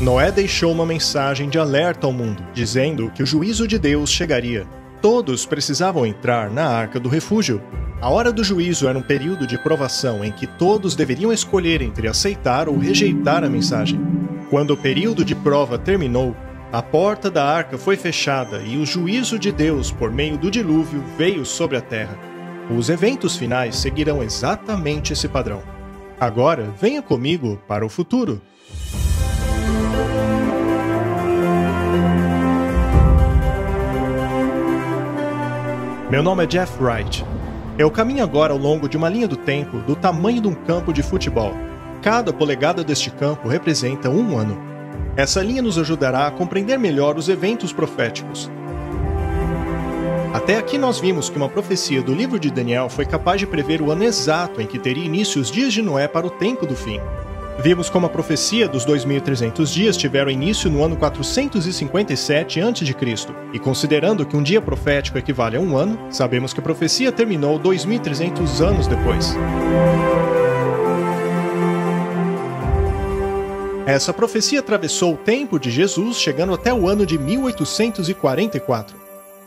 Noé deixou uma mensagem de alerta ao mundo, dizendo que o juízo de Deus chegaria. Todos precisavam entrar na Arca do Refúgio. A hora do juízo era um período de provação em que todos deveriam escolher entre aceitar ou rejeitar a mensagem. Quando o período de prova terminou, a porta da arca foi fechada e o juízo de Deus por meio do dilúvio veio sobre a terra. Os eventos finais seguirão exatamente esse padrão. Agora, venha comigo para o futuro. Meu nome é Jeff Wright. Eu caminho agora ao longo de uma linha do tempo do tamanho de um campo de futebol. Cada polegada deste campo representa um ano. Essa linha nos ajudará a compreender melhor os eventos proféticos. Até aqui nós vimos que uma profecia do livro de Daniel foi capaz de prever o ano exato em que teria início os dias de Noé para o tempo do fim. Vimos como a profecia dos 2.300 dias tiveram início no ano 457 a.C., e considerando que um dia profético equivale a um ano, sabemos que a profecia terminou 2.300 anos depois. Essa profecia atravessou o tempo de Jesus, chegando até o ano de 1844.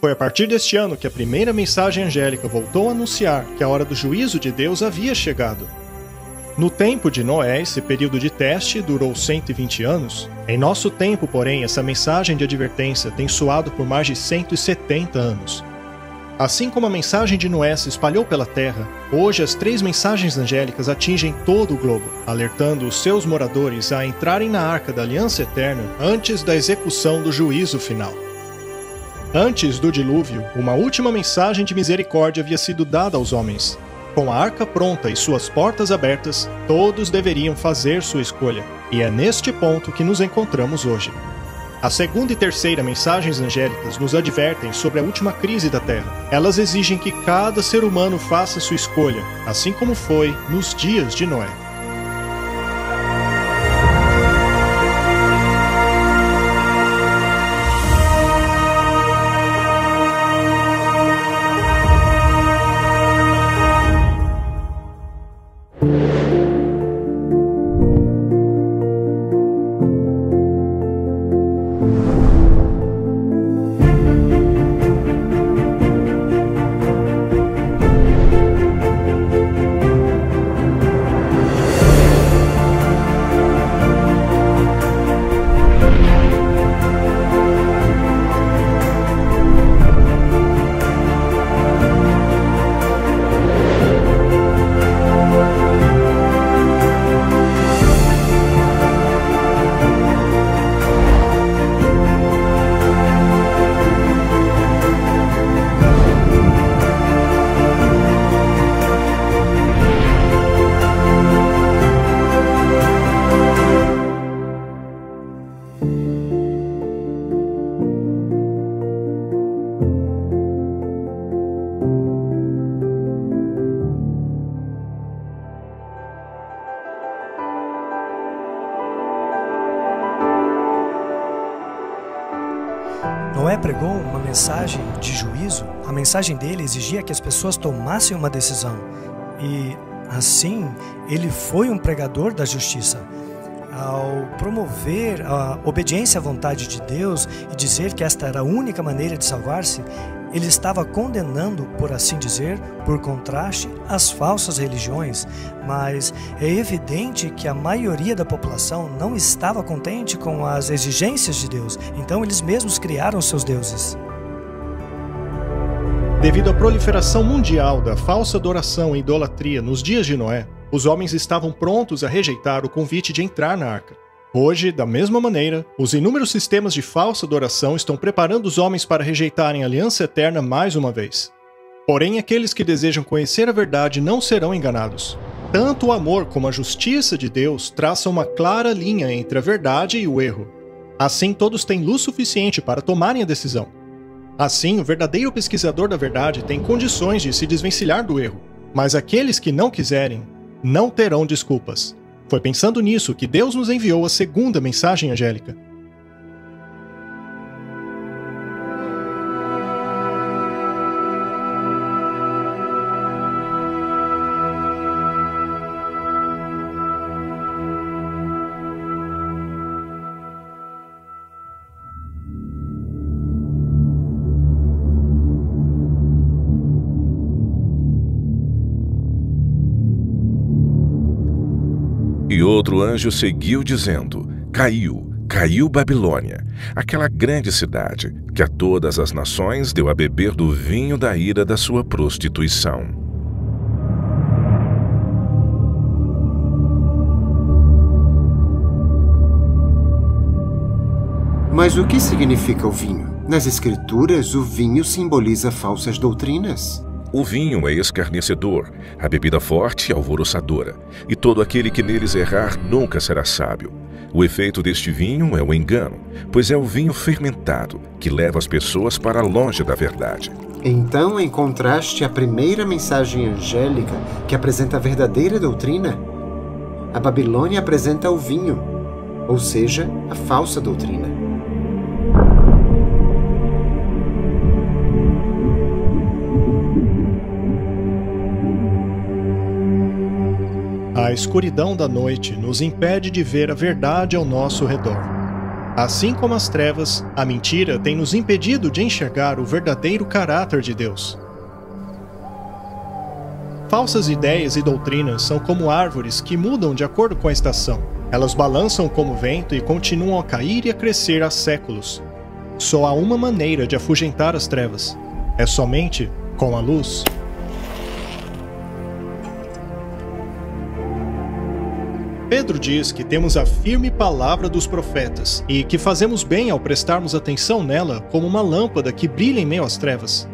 Foi a partir deste ano que a primeira mensagem angélica voltou a anunciar que a hora do juízo de Deus havia chegado. No tempo de Noé, esse período de teste durou 120 anos. Em nosso tempo, porém, essa mensagem de advertência tem soado por mais de 170 anos. Assim como a mensagem de Noé se espalhou pela terra, hoje as 3 mensagens angélicas atingem todo o globo, alertando os seus moradores a entrarem na Arca da Aliança Eterna antes da execução do juízo final. Antes do dilúvio, uma última mensagem de misericórdia havia sido dada aos homens. Com a arca pronta e suas portas abertas, todos deveriam fazer sua escolha, e é neste ponto que nos encontramos hoje. A segunda e terceira mensagens angélicas nos advertem sobre a última crise da Terra. Elas exigem que cada ser humano faça sua escolha, assim como foi nos dias de Noé. Noé pregou uma mensagem de juízo. A mensagem dele exigia que as pessoas tomassem uma decisão. E, assim, ele foi um pregador da justiça. Ao promover a obediência à vontade de Deus e dizer que esta era a única maneira de salvar-se, ele estava condenando, por assim dizer, por contraste, as falsas religiões, mas é evidente que a maioria da população não estava contente com as exigências de Deus, então eles mesmos criaram seus deuses. Devido à proliferação mundial da falsa adoração e idolatria nos dias de Noé, os homens estavam prontos a rejeitar o convite de entrar na arca. Hoje, da mesma maneira, os inúmeros sistemas de falsa adoração estão preparando os homens para rejeitarem a aliança eterna mais uma vez. Porém, aqueles que desejam conhecer a verdade não serão enganados. Tanto o amor como a justiça de Deus traçam uma clara linha entre a verdade e o erro. Assim, todos têm luz suficiente para tomarem a decisão. Assim, o verdadeiro pesquisador da verdade tem condições de se desvencilhar do erro, mas aqueles que não quiserem, não terão desculpas. Foi pensando nisso que Deus nos enviou a segunda mensagem angélica. outro anjo seguiu dizendo: Caiu, caiu Babilônia, aquela grande cidade, que a todas as nações deu a beber do vinho da ira da sua prostituição. Mas o que significa o vinho? Nas Escrituras, o vinho simboliza falsas doutrinas. O vinho é escarnecedor, a bebida forte é alvoroçadora, e todo aquele que neles errar nunca será sábio. O efeito deste vinho é o engano, pois é o vinho fermentado, que leva as pessoas para longe da verdade. Então, encontraste a primeira mensagem angélica que apresenta a verdadeira doutrina? A Babilônia apresenta o vinho, ou seja, a falsa doutrina. A escuridão da noite nos impede de ver a verdade ao nosso redor. Assim como as trevas, a mentira tem nos impedido de enxergar o verdadeiro caráter de Deus. Falsas ideias e doutrinas são como árvores que mudam de acordo com a estação. Elas balançam como vento e continuam a cair e a crescer há séculos. Só há uma maneira de afugentar as trevas. É somente com a luz. Pedro diz que temos a firme palavra dos profetas e que fazemos bem ao prestarmos atenção nela como uma lâmpada que brilha em meio às trevas.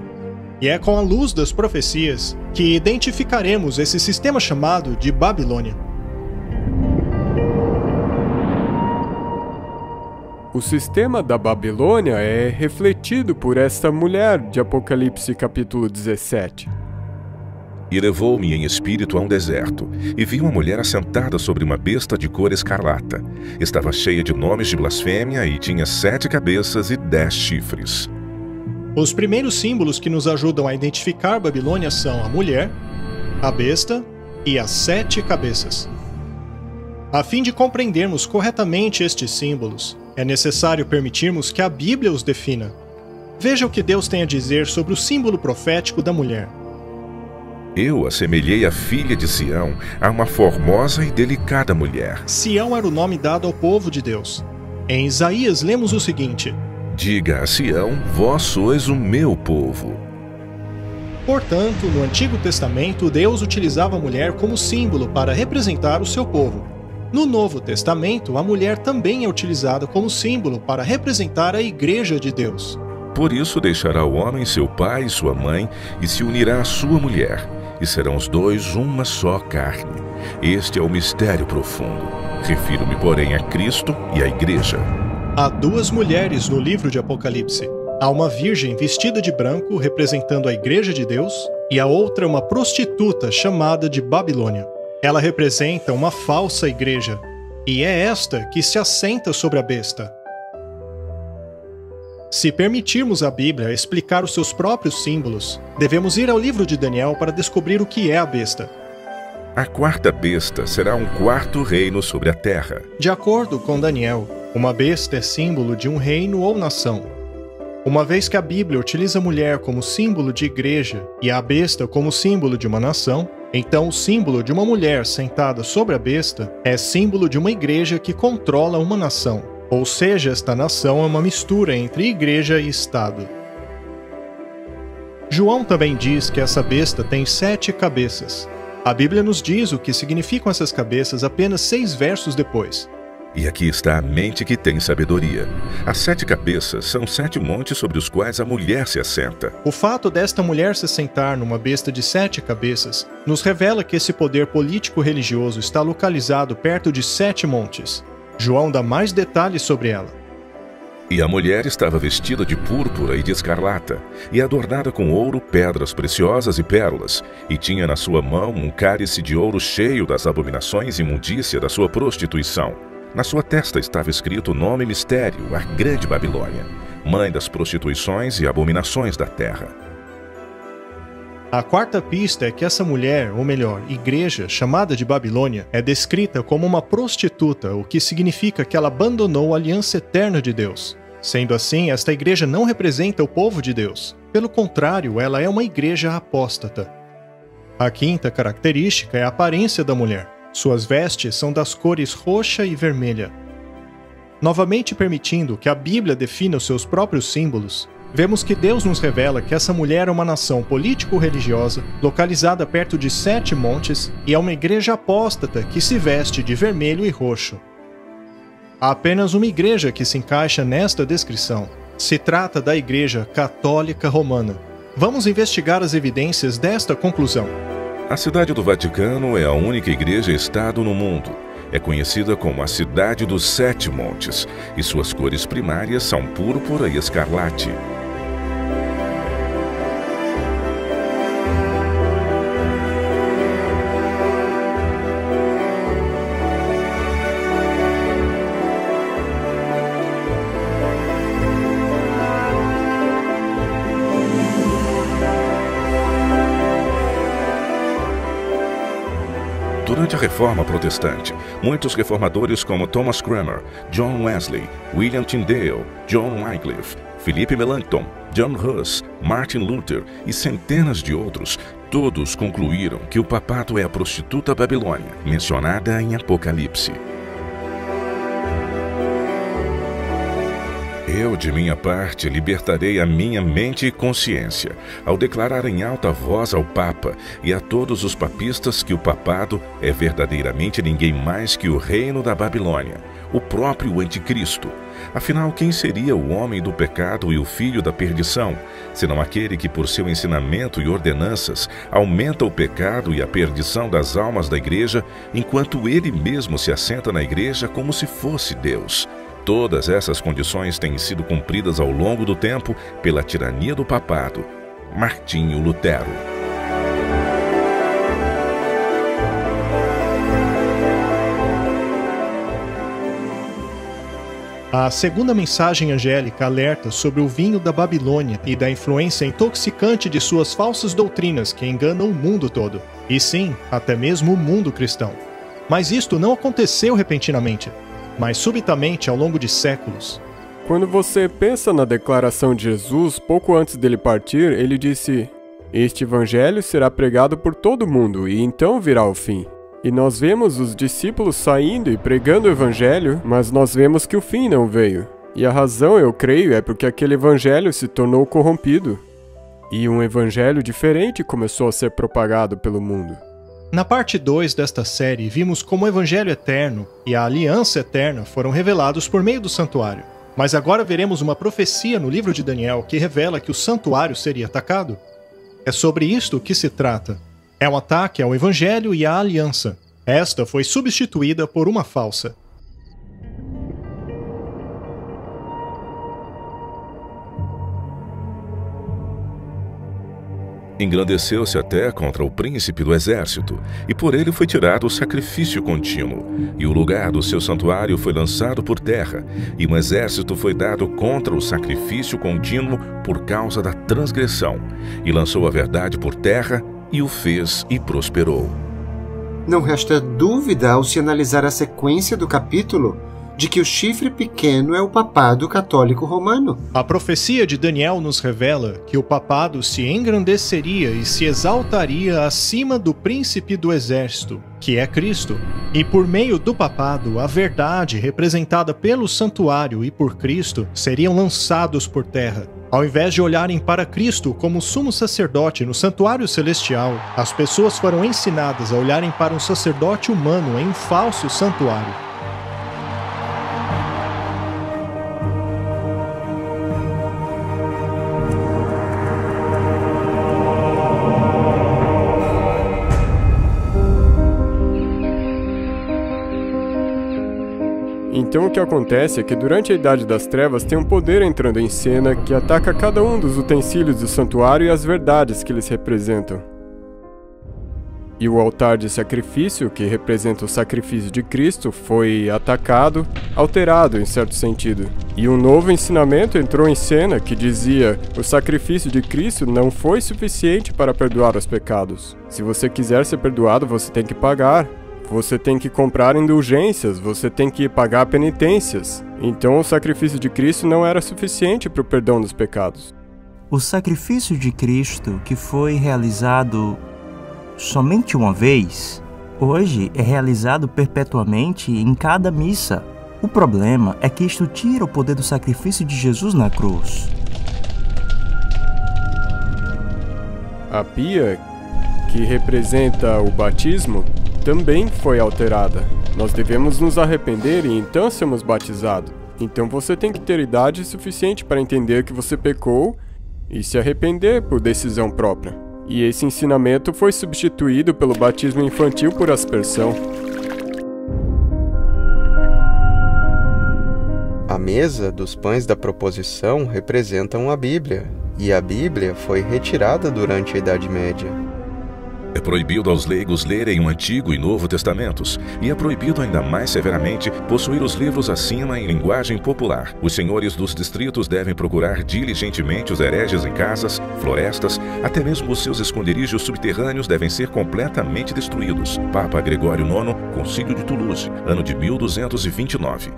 E é com a luz das profecias que identificaremos esse sistema chamado de Babilônia. O sistema da Babilônia é refletido por esta mulher de Apocalipse capítulo 17. E levou-me em espírito a um deserto, e vi uma mulher assentada sobre uma besta de cor escarlata. Estava cheia de nomes de blasfêmia e tinha 7 cabeças e 10 chifres. Os primeiros símbolos que nos ajudam a identificar Babilônia são a mulher, a besta e as 7 cabeças. A fim de compreendermos corretamente estes símbolos, é necessário permitirmos que a Bíblia os defina. Veja o que Deus tem a dizer sobre o símbolo profético da mulher. Eu assemelhei a filha de Sião a uma formosa e delicada mulher. Sião era o nome dado ao povo de Deus. Em Isaías lemos o seguinte: Diga a Sião, vós sois o meu povo. Portanto, no Antigo Testamento, Deus utilizava a mulher como símbolo para representar o seu povo. No Novo Testamento, a mulher também é utilizada como símbolo para representar a Igreja de Deus. Por isso deixará o homem seu pai e sua mãe e se unirá à sua mulher, e serão os dois uma só carne. Este é o mistério profundo. Refiro-me, porém, a Cristo e à Igreja. Há 2 mulheres no livro de Apocalipse. Há uma virgem vestida de branco, representando a Igreja de Deus, e a outra uma prostituta chamada de Babilônia. Ela representa uma falsa igreja, e é esta que se assenta sobre a besta. Se permitirmos à Bíblia explicar os seus próprios símbolos, devemos ir ao livro de Daniel para descobrir o que é a besta. A 4ª besta será um 4º reino sobre a terra. De acordo com Daniel, uma besta é símbolo de um reino ou nação. Uma vez que a Bíblia utiliza a mulher como símbolo de igreja e a besta como símbolo de uma nação, então o símbolo de uma mulher sentada sobre a besta é símbolo de uma igreja que controla uma nação. Ou seja, esta nação é uma mistura entre igreja e Estado. João também diz que essa besta tem 7 cabeças. A Bíblia nos diz o que significam essas cabeças apenas 6 versos depois. E aqui está a mente que tem sabedoria. As 7 cabeças são 7 montes sobre os quais a mulher se assenta. O fato desta mulher se sentar numa besta de 7 cabeças nos revela que esse poder político-religioso está localizado perto de 7 montes. João dá mais detalhes sobre ela. E a mulher estava vestida de púrpura e de escarlata, e adornada com ouro, pedras preciosas e pérolas, e tinha na sua mão um cálice de ouro cheio das abominações e imundícia da sua prostituição. Na sua testa estava escrito o nome mistério, a Grande Babilônia, mãe das prostituições e abominações da terra. A 4ª pista é que essa mulher, ou melhor, igreja, chamada de Babilônia, é descrita como uma prostituta, o que significa que ela abandonou a aliança eterna de Deus. Sendo assim, esta igreja não representa o povo de Deus. Pelo contrário, ela é uma igreja apóstata. A 5ª característica é a aparência da mulher. Suas vestes são das cores roxa e vermelha. Novamente permitindo que a Bíblia defina os seus próprios símbolos, vemos que Deus nos revela que essa mulher é uma nação político-religiosa, localizada perto de 7 montes, e é uma igreja apóstata que se veste de vermelho e roxo. Há apenas uma igreja que se encaixa nesta descrição. Se trata da Igreja Católica Romana. Vamos investigar as evidências desta conclusão. A Cidade do Vaticano é a única igreja-estado no mundo. É conhecida como a Cidade dos 7 Montes, e suas cores primárias são púrpura e escarlate. Durante a Reforma Protestante, muitos reformadores como Thomas Cranmer, John Wesley, William Tyndale, John Wycliffe, Philip Melanchthon, John Huss, Martin Luther e centenas de outros, todos concluíram que o papado é a prostituta Babilônia, mencionada em Apocalipse. Eu, de minha parte, libertarei a minha mente e consciência, ao declarar em alta voz ao Papa e a todos os papistas que o papado é verdadeiramente ninguém mais que o reino da Babilônia, o próprio Anticristo. Afinal, quem seria o homem do pecado e o filho da perdição, senão aquele que, por seu ensinamento e ordenanças, aumenta o pecado e a perdição das almas da igreja, enquanto ele mesmo se assenta na igreja como se fosse Deus? Todas essas condições têm sido cumpridas ao longo do tempo pela tirania do papado. Martinho Lutero. A segunda mensagem angélica alerta sobre o vinho da Babilônia e da influência intoxicante de suas falsas doutrinas que enganam o mundo todo. E sim, até mesmo o mundo cristão. Mas isto não aconteceu repentinamente, mas subitamente ao longo de séculos. Quando você pensa na declaração de Jesus, pouco antes dele partir, ele disse: "Este evangelho será pregado por todo mundo, e então virá o fim." E nós vemos os discípulos saindo e pregando o evangelho, mas nós vemos que o fim não veio. E a razão, eu creio, é porque aquele evangelho se tornou corrompido. E um evangelho diferente começou a ser propagado pelo mundo. Na parte 2 desta série, vimos como o Evangelho Eterno e a Aliança Eterna foram revelados por meio do santuário. Mas agora veremos uma profecia no livro de Daniel que revela que o santuário seria atacado. É sobre isto que se trata. É um ataque ao Evangelho e à Aliança. Esta foi substituída por uma falsa. Engrandeceu-se até contra o príncipe do exército, e por ele foi tirado o sacrifício contínuo, e o lugar do seu santuário foi lançado por terra, e um exército foi dado contra o sacrifício contínuo por causa da transgressão, e lançou a verdade por terra, e o fez e prosperou. Não resta dúvida ao se analisar a sequência do capítulo de que o chifre pequeno é o papado católico romano. A profecia de Daniel nos revela que o papado se engrandeceria e se exaltaria acima do príncipe do exército, que é Cristo. E por meio do papado, a verdade, representada pelo santuário e por Cristo, seriam lançados por terra. Ao invés de olharem para Cristo como sumo sacerdote no santuário celestial, as pessoas foram ensinadas a olharem para um sacerdote humano em um falso santuário. Então o que acontece é que durante a Idade das Trevas tem um poder entrando em cena que ataca cada um dos utensílios do santuário e as verdades que eles representam. E o altar de sacrifício, que representa o sacrifício de Cristo, foi atacado, alterado em certo sentido. E um novo ensinamento entrou em cena que dizia: o sacrifício de Cristo não foi suficiente para perdoar os pecados. Se você quiser ser perdoado, você tem que pagar. Você tem que comprar indulgências, você tem que pagar penitências. Então o sacrifício de Cristo não era suficiente para o perdão dos pecados. O sacrifício de Cristo, que foi realizado somente uma vez, hoje é realizado perpetuamente em cada missa. O problema é que isto tira o poder do sacrifício de Jesus na cruz. A pia, que representa o batismo, também foi alterada. Nós devemos nos arrepender e então sermos batizados. Então você tem que ter idade suficiente para entender que você pecou e se arrepender por decisão própria. E esse ensinamento foi substituído pelo batismo infantil por aspersão. A mesa dos pães da proposição representam a Bíblia, e a Bíblia foi retirada durante a Idade Média. É proibido aos leigos lerem o Antigo e Novo Testamentos, e é proibido ainda mais severamente possuir os livros acima em linguagem popular. Os senhores dos distritos devem procurar diligentemente os hereges em casas, florestas, até mesmo os seus esconderijos subterrâneos devem ser completamente destruídos. Papa Gregório IX, Concílio de Toulouse, ano de 1229.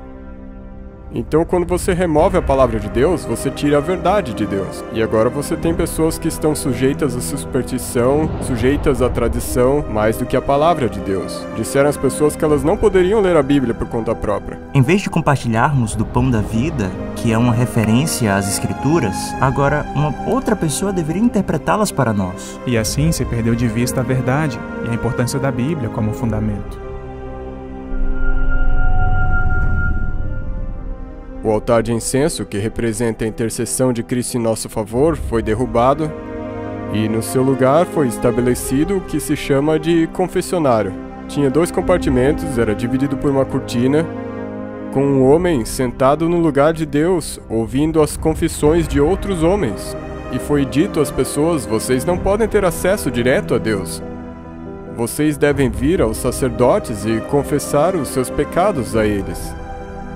Então, quando você remove a palavra de Deus, você tira a verdade de Deus. E agora você tem pessoas que estão sujeitas à superstição, sujeitas à tradição, mais do que a palavra de Deus. Disseram às pessoas que elas não poderiam ler a Bíblia por conta própria. Em vez de compartilharmos do pão da vida, que é uma referência às Escrituras, agora uma outra pessoa deveria interpretá-las para nós. E assim se perdeu de vista a verdade e a importância da Bíblia como fundamento. O altar de incenso, que representa a intercessão de Cristo em nosso favor, foi derrubado e no seu lugar foi estabelecido o que se chama de confessionário. Tinha 2 compartimentos, era dividido por uma cortina, com um homem sentado no lugar de Deus, ouvindo as confissões de outros homens. E foi dito às pessoas: vocês não podem ter acesso direto a Deus. Vocês devem vir aos sacerdotes e confessar os seus pecados a eles.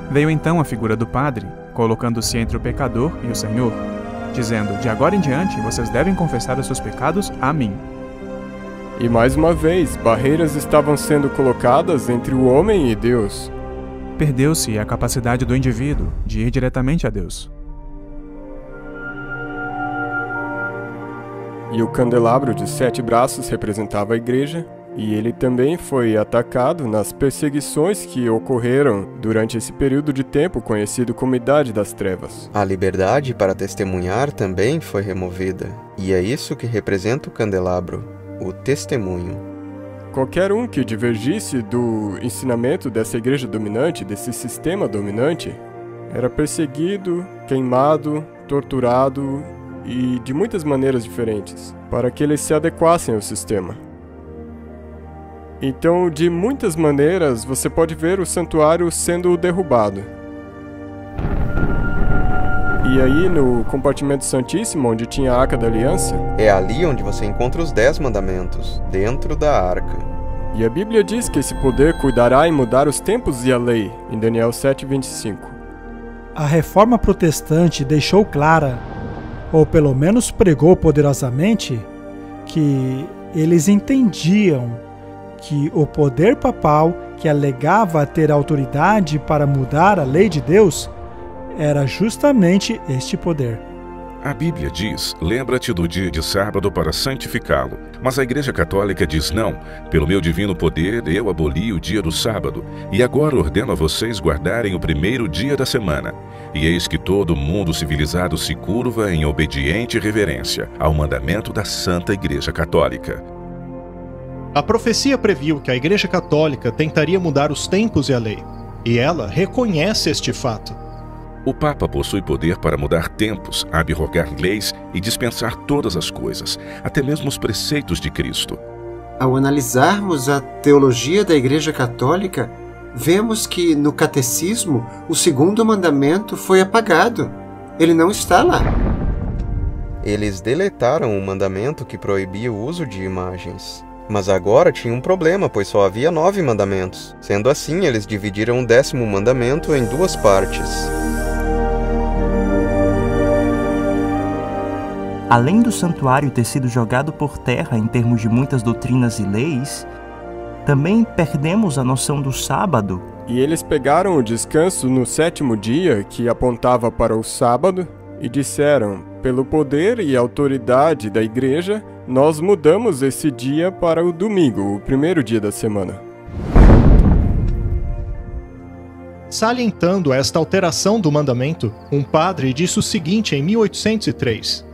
Veio então a figura do padre, colocando-se entre o pecador e o Senhor, dizendo: de agora em diante vocês devem confessar os seus pecados a mim. E mais uma vez, barreiras estavam sendo colocadas entre o homem e Deus. Perdeu-se a capacidade do indivíduo de ir diretamente a Deus. E o candelabro de 7 braços representava a igreja, e ele também foi atacado nas perseguições que ocorreram durante esse período de tempo conhecido como Idade das Trevas. A liberdade para testemunhar também foi removida, e é isso que representa o candelabro, o testemunho. Qualquer um que divergisse do ensinamento dessa igreja dominante, desse sistema dominante, era perseguido, queimado, torturado e de muitas maneiras diferentes, para que eles se adequassem ao sistema. Então, de muitas maneiras, você pode ver o santuário sendo derrubado. E aí, no compartimento santíssimo, onde tinha a Arca da Aliança, é ali onde você encontra os 10 mandamentos, dentro da arca. E a Bíblia diz que esse poder cuidará em mudar os tempos e a lei, em Daniel 7:25. A reforma protestante deixou clara, ou pelo menos pregou poderosamente, que eles entendiam que o poder papal, que alegava ter autoridade para mudar a lei de Deus, era justamente este poder. A Bíblia diz: lembra-te do dia de sábado para santificá-lo. Mas a Igreja Católica diz: não, pelo meu divino poder eu aboli o dia do sábado, e agora ordeno a vocês guardarem o primeiro dia da semana. E eis que todo mundo civilizado se curva em obediente reverência ao mandamento da Santa Igreja Católica. A profecia previu que a Igreja Católica tentaria mudar os tempos e a lei, e ela reconhece este fato. O Papa possui poder para mudar tempos, abrogar leis e dispensar todas as coisas, até mesmo os preceitos de Cristo. Ao analisarmos a teologia da Igreja Católica, vemos que no Catecismo o 2º mandamento foi apagado. Ele não está lá. Eles deletaram o mandamento que proibia o uso de imagens. Mas agora tinha um problema, pois só havia 9 mandamentos. Sendo assim, eles dividiram o 10º mandamento em 2 partes. Além do santuário ter sido jogado por terra em termos de muitas doutrinas e leis, também perdemos a noção do sábado. E eles pegaram o descanso no 7º dia, que apontava para o sábado, e disseram: pelo poder e autoridade da igreja, nós mudamos esse dia para o domingo, o primeiro dia da semana. Salientando esta alteração do mandamento, um padre disse o seguinte em 1803: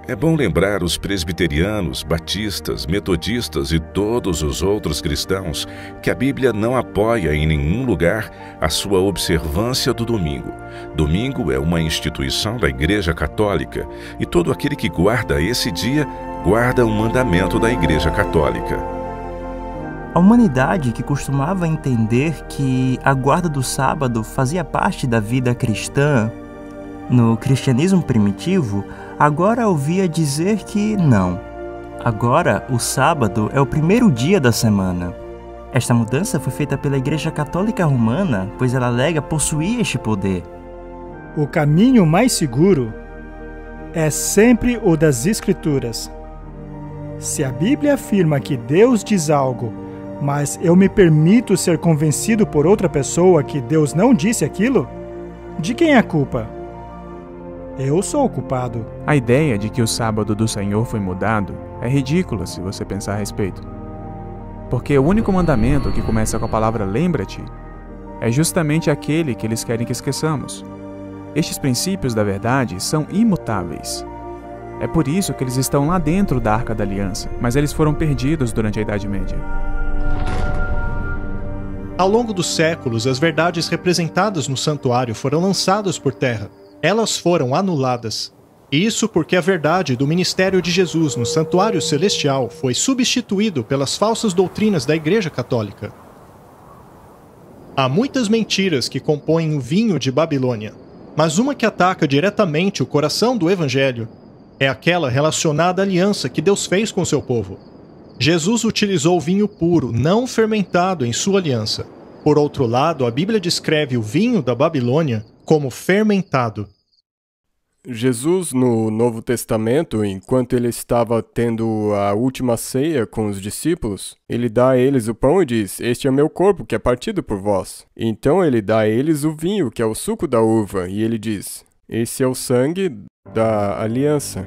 É bom lembrar os presbiterianos, batistas, metodistas e todos os outros cristãos que a Bíblia não apoia em nenhum lugar a sua observância do domingo. Domingo é uma instituição da Igreja Católica e todo aquele que guarda esse dia guarda um mandamento da Igreja Católica. A humanidade, que costumava entender que a guarda do sábado fazia parte da vida cristã no cristianismo primitivo, agora ouvia dizer que não. Agora, o sábado é o primeiro dia da semana. Esta mudança foi feita pela Igreja Católica Romana, pois ela alega possuir este poder. O caminho mais seguro é sempre o das Escrituras. Se a Bíblia afirma que Deus diz algo, mas eu me permito ser convencido por outra pessoa que Deus não disse aquilo, de quem é a culpa? Eu sou o culpado. A ideia de que o sábado do Senhor foi mudado é ridícula se você pensar a respeito. Porque o único mandamento que começa com a palavra lembra-te é justamente aquele que eles querem que esqueçamos. Estes princípios da verdade são imutáveis. É por isso que eles estão lá dentro da Arca da Aliança, mas eles foram perdidos durante a Idade Média. Ao longo dos séculos, as verdades representadas no santuário foram lançadas por terra. Elas foram anuladas. Isso porque a verdade do ministério de Jesus no santuário celestial foi substituído pelas falsas doutrinas da Igreja Católica. Há muitas mentiras que compõem o vinho de Babilônia, mas uma que ataca diretamente o coração do Evangelho é aquela relacionada à aliança que Deus fez com seu povo. Jesus utilizou vinho puro, não fermentado, em sua aliança. Por outro lado, a Bíblia descreve o vinho da Babilônia como fermentado. Jesus, no Novo Testamento, enquanto ele estava tendo a última ceia com os discípulos, ele dá a eles o pão e diz: "Este é meu corpo, que é partido por vós." Então ele dá a eles o vinho, que é o suco da uva, e ele diz: "Esse é o sangue da aliança."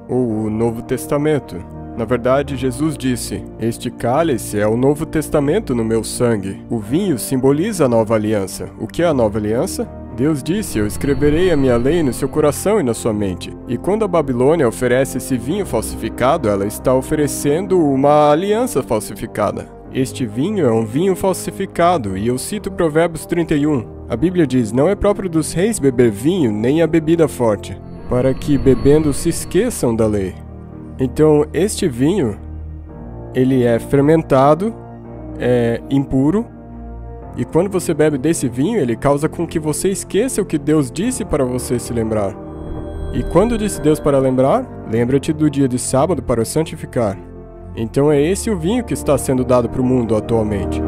Ou o Novo Testamento. Na verdade, Jesus disse: "Este cálice é o Novo Testamento no meu sangue." O vinho simboliza a nova aliança. O que é a nova aliança? Deus disse: "Eu escreverei a minha lei no seu coração e na sua mente." E quando a Babilônia oferece esse vinho falsificado, ela está oferecendo uma aliança falsificada. Este vinho é um vinho falsificado, e eu cito Provérbios 31. A Bíblia diz: "Não é próprio dos reis beber vinho, nem a bebida forte, para que bebendo se esqueçam da lei." Então, este vinho, ele é fermentado, é impuro, e quando você bebe desse vinho, ele causa com que você esqueça o que Deus disse para você se lembrar. E quando disse Deus para lembrar? Lembra-te do dia de sábado para o santificar. Então é esse o vinho que está sendo dado para o mundo atualmente.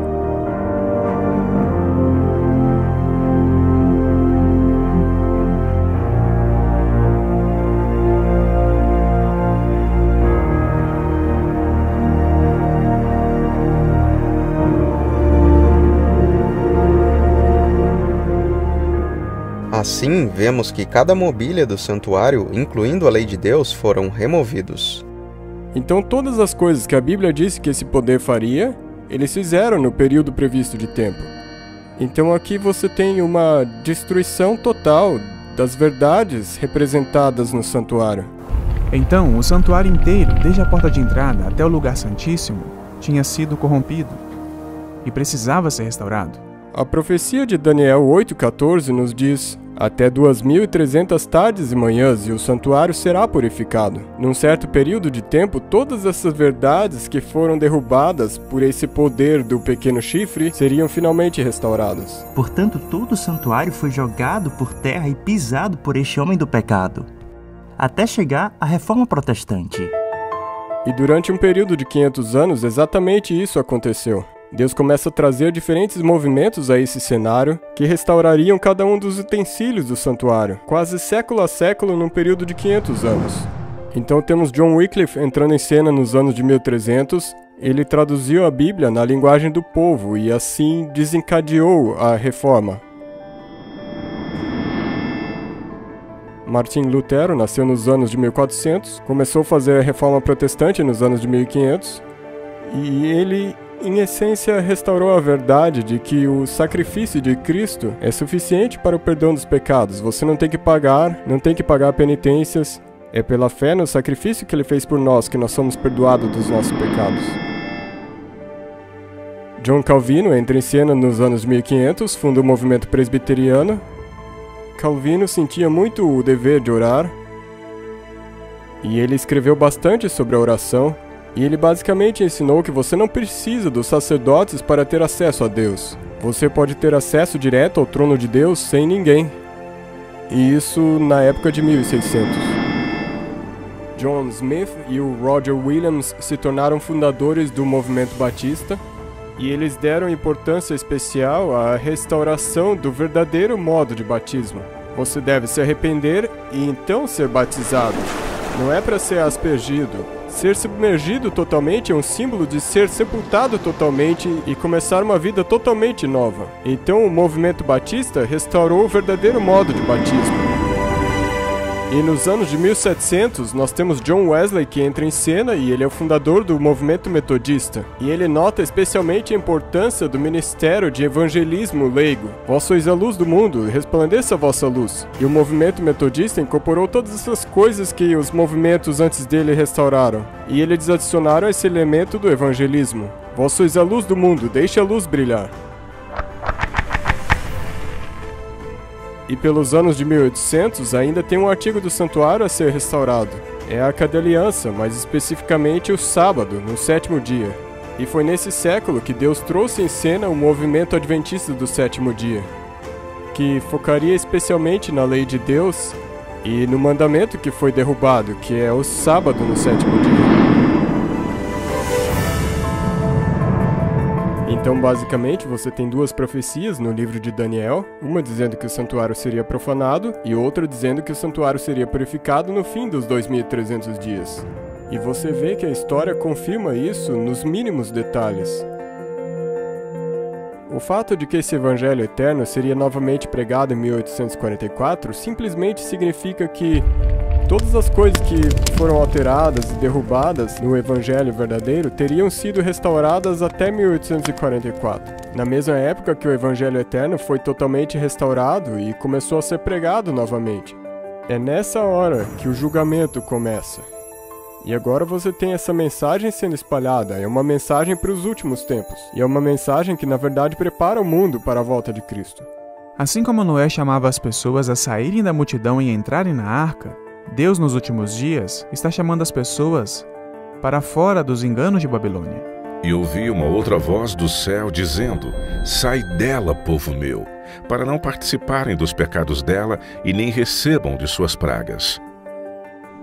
Assim, vemos que cada mobília do santuário, incluindo a lei de Deus, foram removidos. Então todas as coisas que a Bíblia disse que esse poder faria, eles fizeram no período previsto de tempo. Então aqui você tem uma destruição total das verdades representadas no santuário. Então, o santuário inteiro, desde a porta de entrada até o lugar santíssimo, tinha sido corrompido e precisava ser restaurado. A profecia de Daniel 8,14 nos diz: "Até 2.300 tardes e manhãs e o santuário será purificado." Num certo período de tempo, todas essas verdades que foram derrubadas por esse poder do pequeno chifre seriam finalmente restauradas. Portanto, todo o santuário foi jogado por terra e pisado por este homem do pecado, até chegar à Reforma Protestante. E durante um período de 500 anos, exatamente isso aconteceu. Deus começa a trazer diferentes movimentos a esse cenário que restaurariam cada um dos utensílios do santuário, quase século a século num período de 500 anos. Então temos John Wycliffe entrando em cena nos anos de 1300, ele traduziu a Bíblia na linguagem do povo e assim desencadeou a reforma. Martim Lutero nasceu nos anos de 1400, começou a fazer a reforma protestante nos anos de 1500, e ele, em essência, restaurou a verdade de que o sacrifício de Cristo é suficiente para o perdão dos pecados. Você não tem que pagar penitências. É pela fé no sacrifício que ele fez por nós que nós somos perdoados dos nossos pecados. John Calvino entra em cena nos anos de 1500, funda o movimento presbiteriano. Calvino sentia muito o dever de orar, e ele escreveu bastante sobre a oração, e ele basicamente ensinou que você não precisa dos sacerdotes para ter acesso a Deus. Você pode ter acesso direto ao trono de Deus sem ninguém. E isso na época de 1600. John Smith e o Roger Williams se tornaram fundadores do movimento batista, e eles deram importância especial à restauração do verdadeiro modo de batismo. Você deve se arrepender e então ser batizado. Não é para ser aspergido. Ser submergido totalmente é um símbolo de ser sepultado totalmente e começar uma vida totalmente nova. Então o movimento batista restaurou o verdadeiro modo de batismo. E nos anos de 1700, nós temos John Wesley que entra em cena e ele é o fundador do movimento metodista. E ele nota especialmente a importância do ministério de evangelismo leigo. Vós sois a luz do mundo, resplandeça a vossa luz. E o movimento metodista incorporou todas essas coisas que os movimentos antes dele restauraram. E eles adicionaram esse elemento do evangelismo. Vós sois a luz do mundo, deixe a luz brilhar. E pelos anos de 1800 ainda tem um artigo do santuário a ser restaurado. É a Arca da Aliança, mais especificamente o sábado, no 7º dia. E foi nesse século que Deus trouxe em cena o movimento adventista do 7º dia, que focaria especialmente na lei de Deus e no mandamento que foi derrubado, que é o sábado no 7º dia. Então, basicamente, você tem duas profecias no livro de Daniel, uma dizendo que o santuário seria profanado e outra dizendo que o santuário seria purificado no fim dos 2.300 dias. E você vê que a história confirma isso nos mínimos detalhes. O fato de que esse evangelho eterno seria novamente pregado em 1844 simplesmente significa que todas as coisas que foram alteradas e derrubadas no Evangelho verdadeiro teriam sido restauradas até 1844, na mesma época que o Evangelho eterno foi totalmente restaurado e começou a ser pregado novamente. É nessa hora que o julgamento começa. E agora você tem essa mensagem sendo espalhada, é uma mensagem para os últimos tempos, e é uma mensagem que na verdade prepara o mundo para a volta de Cristo. Assim como Noé chamava as pessoas a saírem da multidão e entrarem na arca, Deus, nos últimos dias, está chamando as pessoas para fora dos enganos de Babilônia. E ouvi uma outra voz do céu dizendo: sai dela, povo meu, para não participarem dos pecados dela e nem recebam de suas pragas.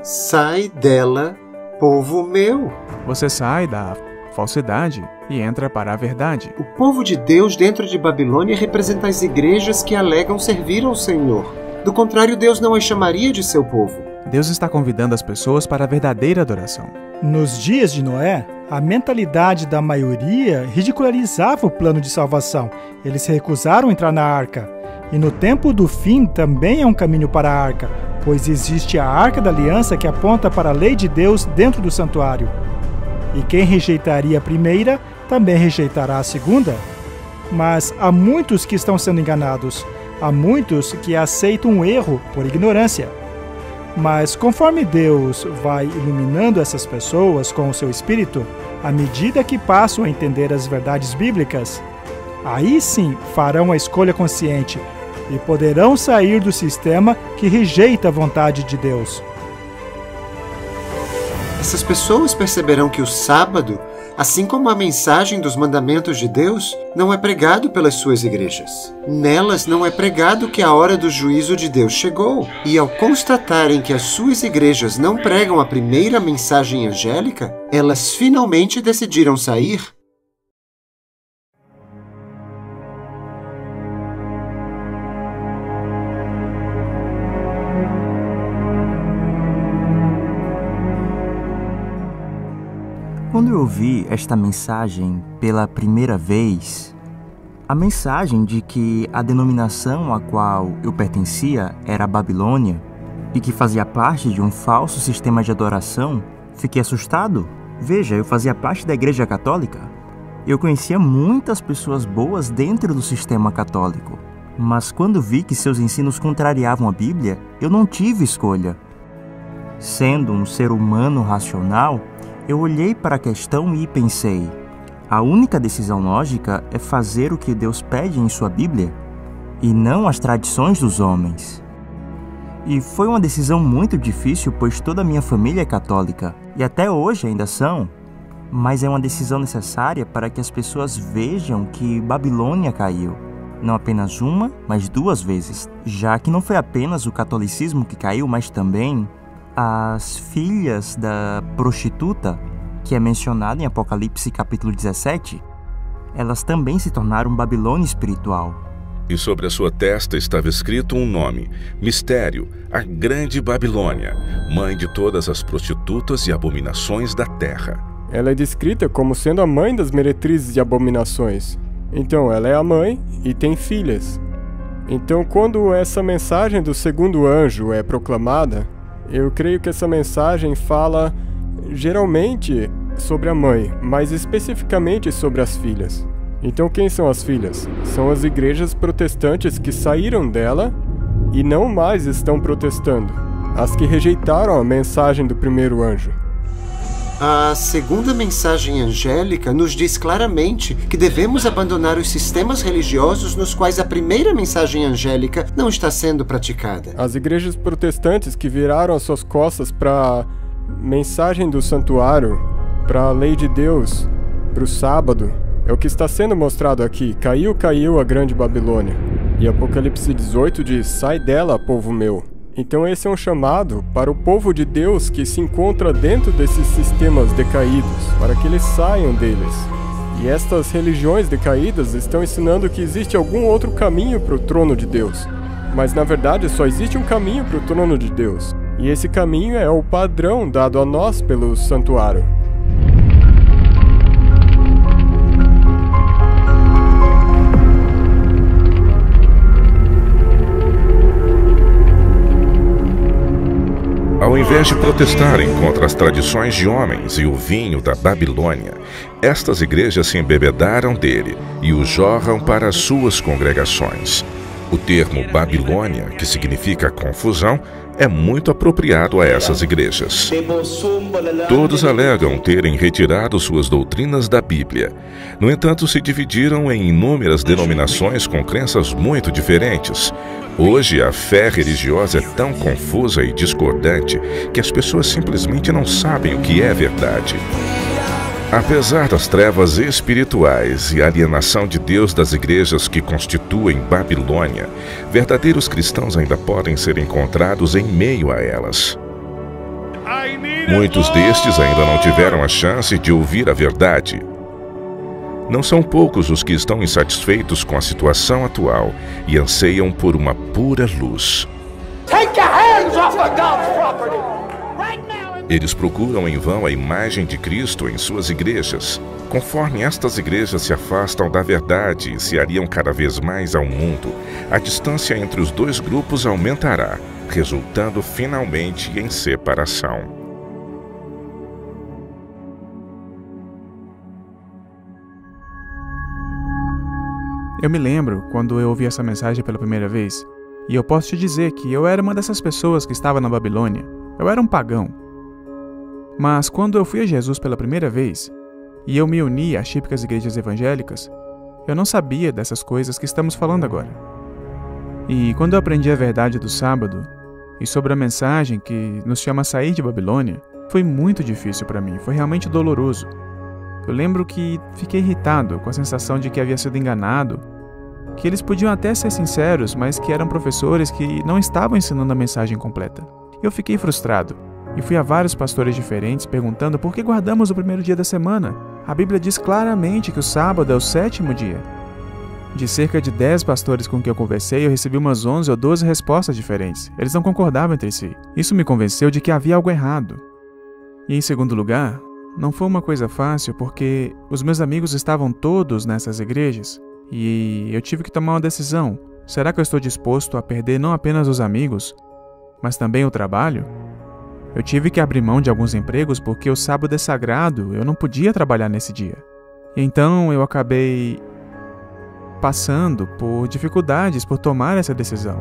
Sai dela, povo meu. Você sai da falsidade e entra para a verdade. O povo de Deus dentro de Babilônia representa as igrejas que alegam servir ao Senhor. Do contrário, Deus não as chamaria de seu povo. Deus está convidando as pessoas para a verdadeira adoração. Nos dias de Noé, a mentalidade da maioria ridicularizava o plano de salvação. Eles se recusaram a entrar na arca. E no tempo do fim também é um caminho para a arca, pois existe a Arca da Aliança que aponta para a lei de Deus dentro do santuário. E quem rejeitaria a primeira, também rejeitará a segunda. Mas há muitos que estão sendo enganados. Há muitos que aceitam o erro por ignorância. Mas conforme Deus vai iluminando essas pessoas com o seu Espírito, à medida que passam a entender as verdades bíblicas, aí sim farão a escolha consciente e poderão sair do sistema que rejeita a vontade de Deus. Essas pessoas perceberão que o sábado, assim como a mensagem dos mandamentos de Deus, não é pregado pelas suas igrejas. Nelas não é pregado que a hora do juízo de Deus chegou. E ao constatarem que as suas igrejas não pregam a primeira mensagem angélica, elas finalmente decidiram sair. Quando eu ouvi esta mensagem pela primeira vez, a mensagem de que a denominação a qual eu pertencia era a Babilônia, e que fazia parte de um falso sistema de adoração, fiquei assustado. Veja, eu fazia parte da Igreja Católica. Eu conhecia muitas pessoas boas dentro do sistema católico, mas quando vi que seus ensinos contrariavam a Bíblia, eu não tive escolha. Sendo um ser humano racional, eu olhei para a questão e pensei: a única decisão lógica é fazer o que Deus pede em sua Bíblia, e não as tradições dos homens. E foi uma decisão muito difícil, pois toda a minha família é católica, e até hoje ainda são. Mas é uma decisão necessária para que as pessoas vejam que Babilônia caiu. Não apenas uma, mas 2 vezes. Já que não foi apenas o catolicismo que caiu, mas também as filhas da prostituta, que é mencionada em Apocalipse capítulo 17, elas também se tornaram Babilônia espiritual. E sobre a sua testa estava escrito um nome: Mistério, a Grande Babilônia, mãe de todas as prostitutas e abominações da terra. Ela é descrita como sendo a mãe das meretrizes e abominações. Então, ela é a mãe e tem filhas. Então, quando essa mensagem do segundo anjo é proclamada, eu creio que essa mensagem fala geralmente sobre a mãe, mas especificamente sobre as filhas. Então, quem são as filhas? São as igrejas protestantes que saíram dela e não mais estão protestando. As que rejeitaram a mensagem do primeiro anjo. A segunda mensagem angélica nos diz claramente que devemos abandonar os sistemas religiosos nos quais a primeira mensagem angélica não está sendo praticada. As igrejas protestantes que viraram as suas costas para a mensagem do santuário, para a lei de Deus, para o sábado, é o que está sendo mostrado aqui. Caiu, caiu a grande Babilônia. E Apocalipse 18 diz: sai dela, povo meu. Então esse é um chamado para o povo de Deus que se encontra dentro desses sistemas decaídos, para que eles saiam deles. E estas religiões decaídas estão ensinando que existe algum outro caminho para o trono de Deus. Mas na verdade só existe um caminho para o trono de Deus. E esse caminho é o padrão dado a nós pelo santuário. Ao invés de protestarem contra as tradições de homens e o vinho da Babilônia, estas igrejas se embebedaram dele e o jorram para as suas congregações. O termo Babilônia, que significa confusão, é muito apropriado a essas igrejas. Todos alegam terem retirado suas doutrinas da Bíblia. No entanto, se dividiram em inúmeras denominações com crenças muito diferentes. Hoje, a fé religiosa é tão confusa e discordante que as pessoas simplesmente não sabem o que é verdade. Apesar das trevas espirituais e alienação de Deus das igrejas que constituem Babilônia, verdadeiros cristãos ainda podem ser encontrados em meio a elas. Muitos destes ainda não tiveram a chance de ouvir a verdade. Não são poucos os que estão insatisfeitos com a situação atual e anseiam por uma pura luz. Eles procuram em vão a imagem de Cristo em suas igrejas. Conforme estas igrejas se afastam da verdade e se aliam cada vez mais ao mundo, a distância entre os dois grupos aumentará, resultando finalmente em separação. Eu me lembro quando eu ouvi essa mensagem pela primeira vez, e eu posso te dizer que eu era uma dessas pessoas que estava na Babilônia. Eu era um pagão. Mas quando eu fui a Jesus pela primeira vez, e eu me uni às típicas igrejas evangélicas, eu não sabia dessas coisas que estamos falando agora. E quando eu aprendi a verdade do sábado, e sobre a mensagem que nos chama a sair de Babilônia, foi muito difícil para mim, foi realmente doloroso. Eu lembro que fiquei irritado com a sensação de que havia sido enganado, que eles podiam até ser sinceros, mas que eram professores que não estavam ensinando a mensagem completa. Eu fiquei frustrado. E fui a vários pastores diferentes perguntando por que guardamos o primeiro dia da semana. A Bíblia diz claramente que o sábado é o 7º dia. De cerca de 10 pastores com quem eu conversei, eu recebi umas 11 ou 12 respostas diferentes. Eles não concordavam entre si. Isso me convenceu de que havia algo errado. E em segundo lugar, não foi uma coisa fácil porque os meus amigos estavam todos nessas igrejas e eu tive que tomar uma decisão. Será que eu estou disposto a perder não apenas os amigos, mas também o trabalho. Eu tive que abrir mão de alguns empregos porque o sábado é sagrado, eu não podia trabalhar nesse dia. E então eu acabei passando por dificuldades por tomar essa decisão.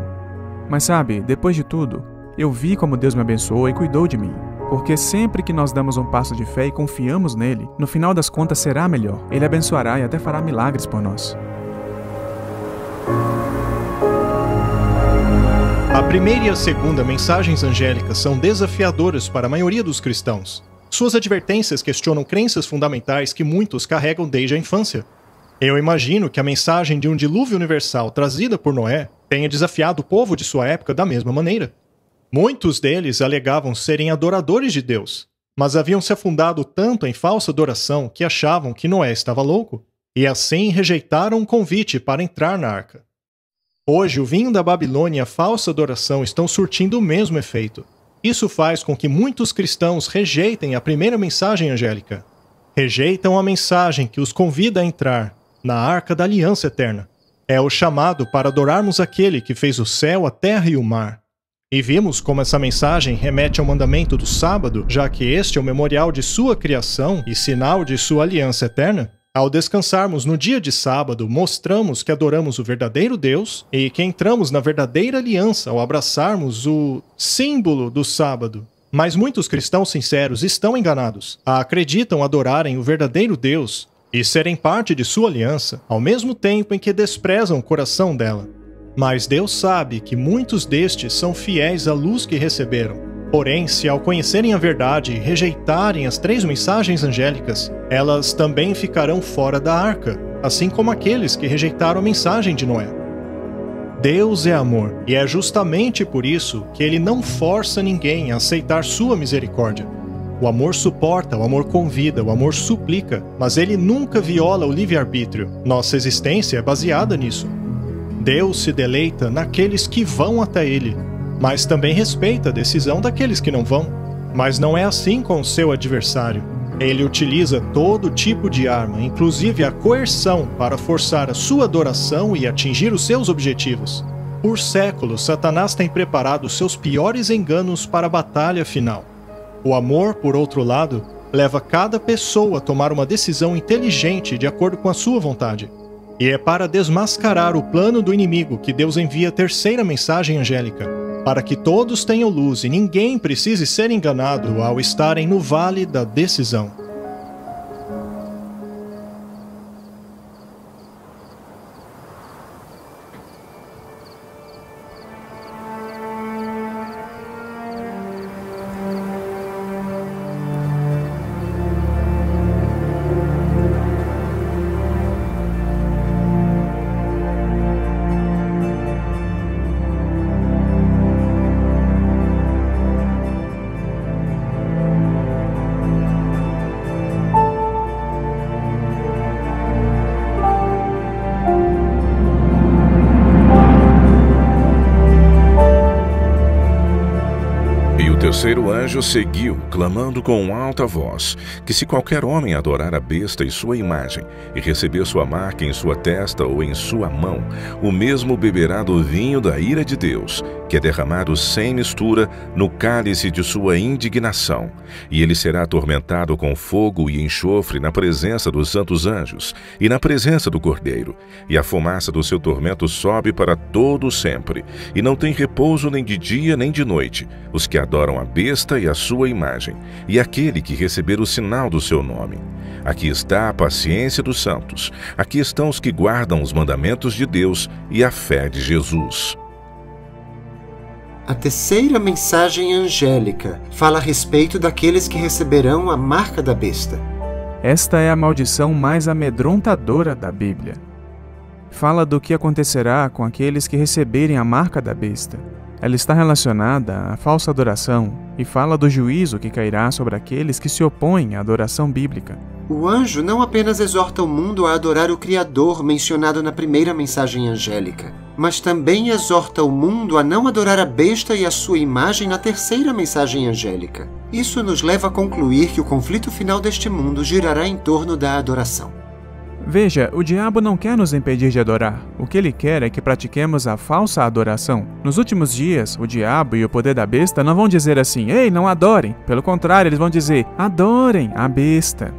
Mas sabe, depois de tudo, eu vi como Deus me abençoou e cuidou de mim. Porque sempre que nós damos um passo de fé e confiamos nele, no final das contas será melhor. Ele abençoará e até fará milagres por nós. A primeira e a segunda mensagens angélicas são desafiadoras para a maioria dos cristãos. Suas advertências questionam crenças fundamentais que muitos carregam desde a infância. Eu imagino que a mensagem de um dilúvio universal trazida por Noé tenha desafiado o povo de sua época da mesma maneira. Muitos deles alegavam serem adoradores de Deus, mas haviam se afundado tanto em falsa adoração que achavam que Noé estava louco, e assim rejeitaram o convite para entrar na arca. Hoje, o vinho da Babilônia e a falsa adoração estão surtindo o mesmo efeito. Isso faz com que muitos cristãos rejeitem a primeira mensagem angélica. Rejeitam a mensagem que os convida a entrar na arca da aliança eterna. É o chamado para adorarmos aquele que fez o céu, a terra e o mar. E vimos como essa mensagem remete ao mandamento do sábado, já que este é o memorial de sua criação e sinal de sua aliança eterna. Ao descansarmos no dia de sábado, mostramos que adoramos o verdadeiro Deus e que entramos na verdadeira aliança ao abraçarmos o símbolo do sábado. Mas muitos cristãos sinceros estão enganados. Acreditam adorarem o verdadeiro Deus e serem parte de sua aliança, ao mesmo tempo em que desprezam o coração dela. Mas Deus sabe que muitos destes são fiéis à luz que receberam. Porém, se ao conhecerem a verdade e rejeitarem as 3 mensagens angélicas, elas também ficarão fora da arca, assim como aqueles que rejeitaram a mensagem de Noé. Deus é amor, e é justamente por isso que Ele não força ninguém a aceitar sua misericórdia. O amor suporta, o amor convida, o amor suplica, mas Ele nunca viola o livre-arbítrio. Nossa existência é baseada nisso. Deus se deleita naqueles que vão até Ele, mas também respeita a decisão daqueles que não vão. Mas não é assim com o seu adversário. Ele utiliza todo tipo de arma, inclusive a coerção, para forçar a sua adoração e atingir os seus objetivos. Por séculos, Satanás tem preparado seus piores enganos para a batalha final. O amor, por outro lado, leva cada pessoa a tomar uma decisão inteligente de acordo com a sua vontade. E é para desmascarar o plano do inimigo que Deus envia a terceira mensagem angélica, para que todos tenham luz e ninguém precise ser enganado ao estarem no vale da decisão. O terceiro anjo seguiu, clamando com alta voz, que se qualquer homem adorar a besta e sua imagem, e receber sua marca em sua testa ou em sua mão, o mesmo beberá do vinho da ira de Deus, que é derramado sem mistura no cálice de sua indignação, e ele será atormentado com fogo e enxofre na presença dos santos anjos, e na presença do Cordeiro, e a fumaça do seu tormento sobe para todo sempre, e não tem repouso nem de dia nem de noite, os que adoram a besta e a sua imagem, e aquele que receber o sinal do seu nome. Aqui está a paciência dos santos, aqui estão os que guardam os mandamentos de Deus e a fé de Jesus. A terceira mensagem angélica fala a respeito daqueles que receberão a marca da besta. Esta é a maldição mais amedrontadora da Bíblia. Fala do que acontecerá com aqueles que receberem a marca da besta. Ela está relacionada à falsa adoração e fala do juízo que cairá sobre aqueles que se opõem à adoração bíblica. O anjo não apenas exorta o mundo a adorar o Criador mencionado na primeira mensagem angélica, mas também exorta o mundo a não adorar a besta e a sua imagem na terceira mensagem angélica. Isso nos leva a concluir que o conflito final deste mundo girará em torno da adoração. Veja, o diabo não quer nos impedir de adorar. O que ele quer é que pratiquemos a falsa adoração. Nos últimos dias, o diabo e o poder da besta não vão dizer assim, ei, não adorem. Pelo contrário, eles vão dizer, adorem a besta.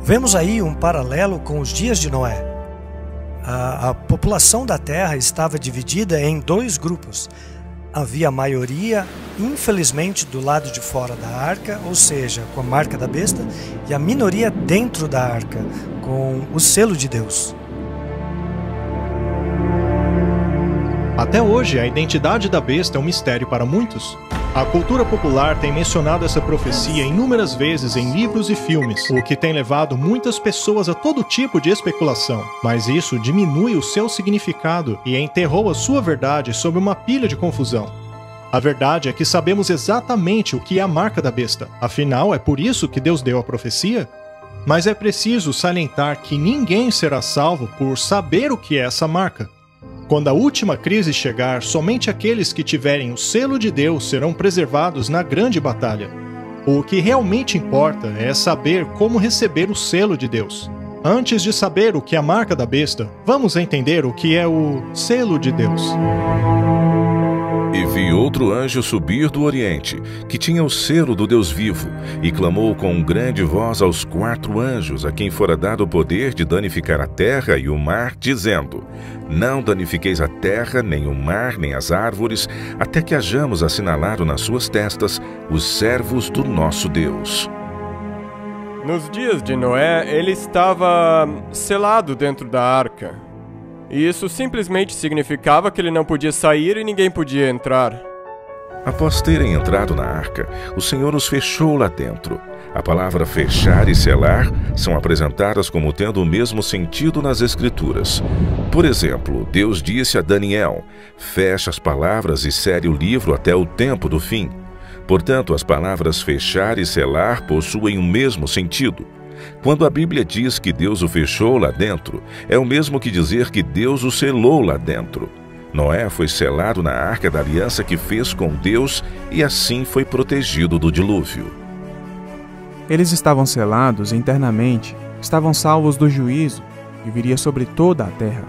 Vemos aí um paralelo com os dias de Noé. A população da terra estava dividida em dois grupos. Havia a maioria, infelizmente, do lado de fora da arca, ou seja, com a marca da besta, e a minoria dentro da arca, com o selo de Deus. Até hoje, a identidade da besta é um mistério para muitos. A cultura popular tem mencionado essa profecia inúmeras vezes em livros e filmes, o que tem levado muitas pessoas a todo tipo de especulação. Mas isso diminui o seu significado e enterrou a sua verdade sob uma pilha de confusão. A verdade é que sabemos exatamente o que é a marca da besta. Afinal, é por isso que Deus deu a profecia. Mas é preciso salientar que ninguém será salvo por saber o que é essa marca. Quando a última crise chegar, somente aqueles que tiverem o selo de Deus serão preservados na grande batalha. O que realmente importa é saber como receber o selo de Deus. Antes de saber o que é a marca da besta, vamos entender o que é o selo de Deus. E vi outro anjo subir do Oriente, que tinha o selo do Deus vivo, e clamou com grande voz aos 4 anjos, a quem fora dado o poder de danificar a terra e o mar, dizendo: Não danifiqueis a terra, nem o mar, nem as árvores, até que hajamos assinalado nas suas testas os servos do nosso Deus. Nos dias de Noé, ele estava selado dentro da arca. E isso simplesmente significava que ele não podia sair e ninguém podia entrar. Após terem entrado na arca, o Senhor os fechou lá dentro. A palavra fechar e selar são apresentadas como tendo o mesmo sentido nas Escrituras. Por exemplo, Deus disse a Daniel: fecha as palavras e sele o livro até o tempo do fim. Portanto, as palavras fechar e selar possuem o mesmo sentido. Quando a Bíblia diz que Deus o fechou lá dentro, é o mesmo que dizer que Deus o selou lá dentro. Noé foi selado na arca da aliança que fez com Deus e assim foi protegido do dilúvio. Eles estavam selados internamente, estavam salvos do juízo que viria sobre toda a terra.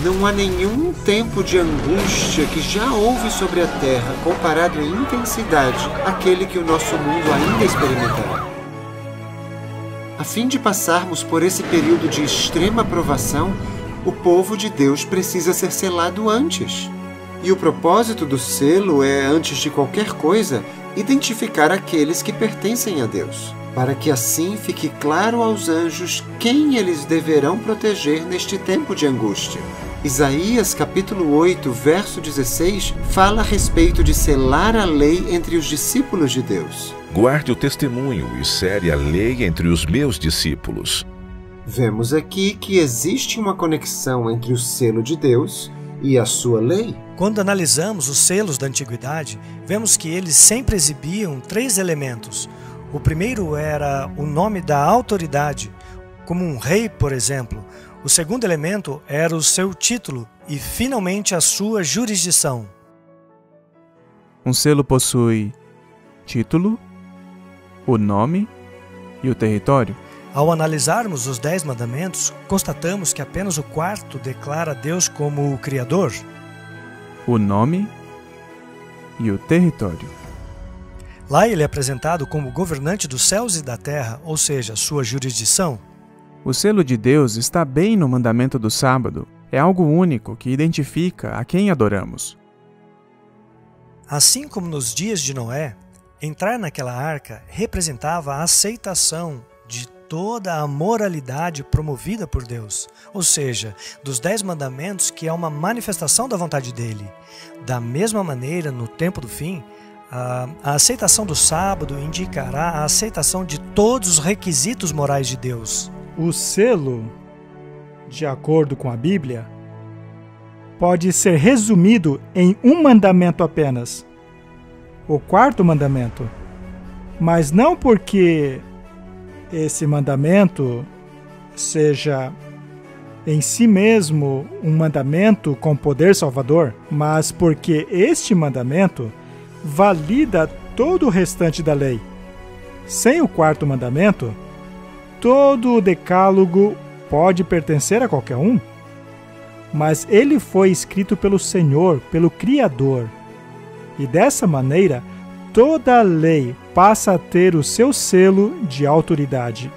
Não há nenhum tempo de angústia que já houve sobre a terra comparado em intensidade àquele que o nosso mundo ainda experimentará. A fim de passarmos por esse período de extrema provação, o povo de Deus precisa ser selado antes. E o propósito do selo é, antes de qualquer coisa, identificar aqueles que pertencem a Deus, para que assim fique claro aos anjos quem eles deverão proteger neste tempo de angústia. Isaías capítulo 8, verso 16, fala a respeito de selar a lei entre os discípulos de Deus. Guarde o testemunho e sele a lei entre os meus discípulos. Vemos aqui que existe uma conexão entre o selo de Deus e a sua lei. Quando analisamos os selos da antiguidade, vemos que eles sempre exibiam 3 elementos. O primeiro era o nome da autoridade, como um rei, por exemplo. O segundo elemento era o seu título e, finalmente, a sua jurisdição. Um selo possui título, o nome e o território. Ao analisarmos os 10 mandamentos, constatamos que apenas o 4º declara Deus como o Criador, o nome e o território. Lá ele é apresentado como governante dos céus e da terra, ou seja, sua jurisdição. O selo de Deus está bem no mandamento do sábado. É algo único que identifica a quem adoramos. Assim como nos dias de Noé, entrar naquela arca representava a aceitação de toda a moralidade promovida por Deus, ou seja, dos 10 mandamentos, que é uma manifestação da vontade dele. Da mesma maneira, no tempo do fim, a aceitação do sábado indicará a aceitação de todos os requisitos morais de Deus. O selo, de acordo com a Bíblia, pode ser resumido em um mandamento apenas, o 4º mandamento, mas não porque esse mandamento seja em si mesmo um mandamento com poder salvador, mas porque este mandamento valida todo o restante da lei. Sem o 4º mandamento, todo o decálogo pode pertencer a qualquer um? Mas ele foi escrito pelo Senhor, pelo Criador. E dessa maneira, toda a lei passa a ter o seu selo de autoridade.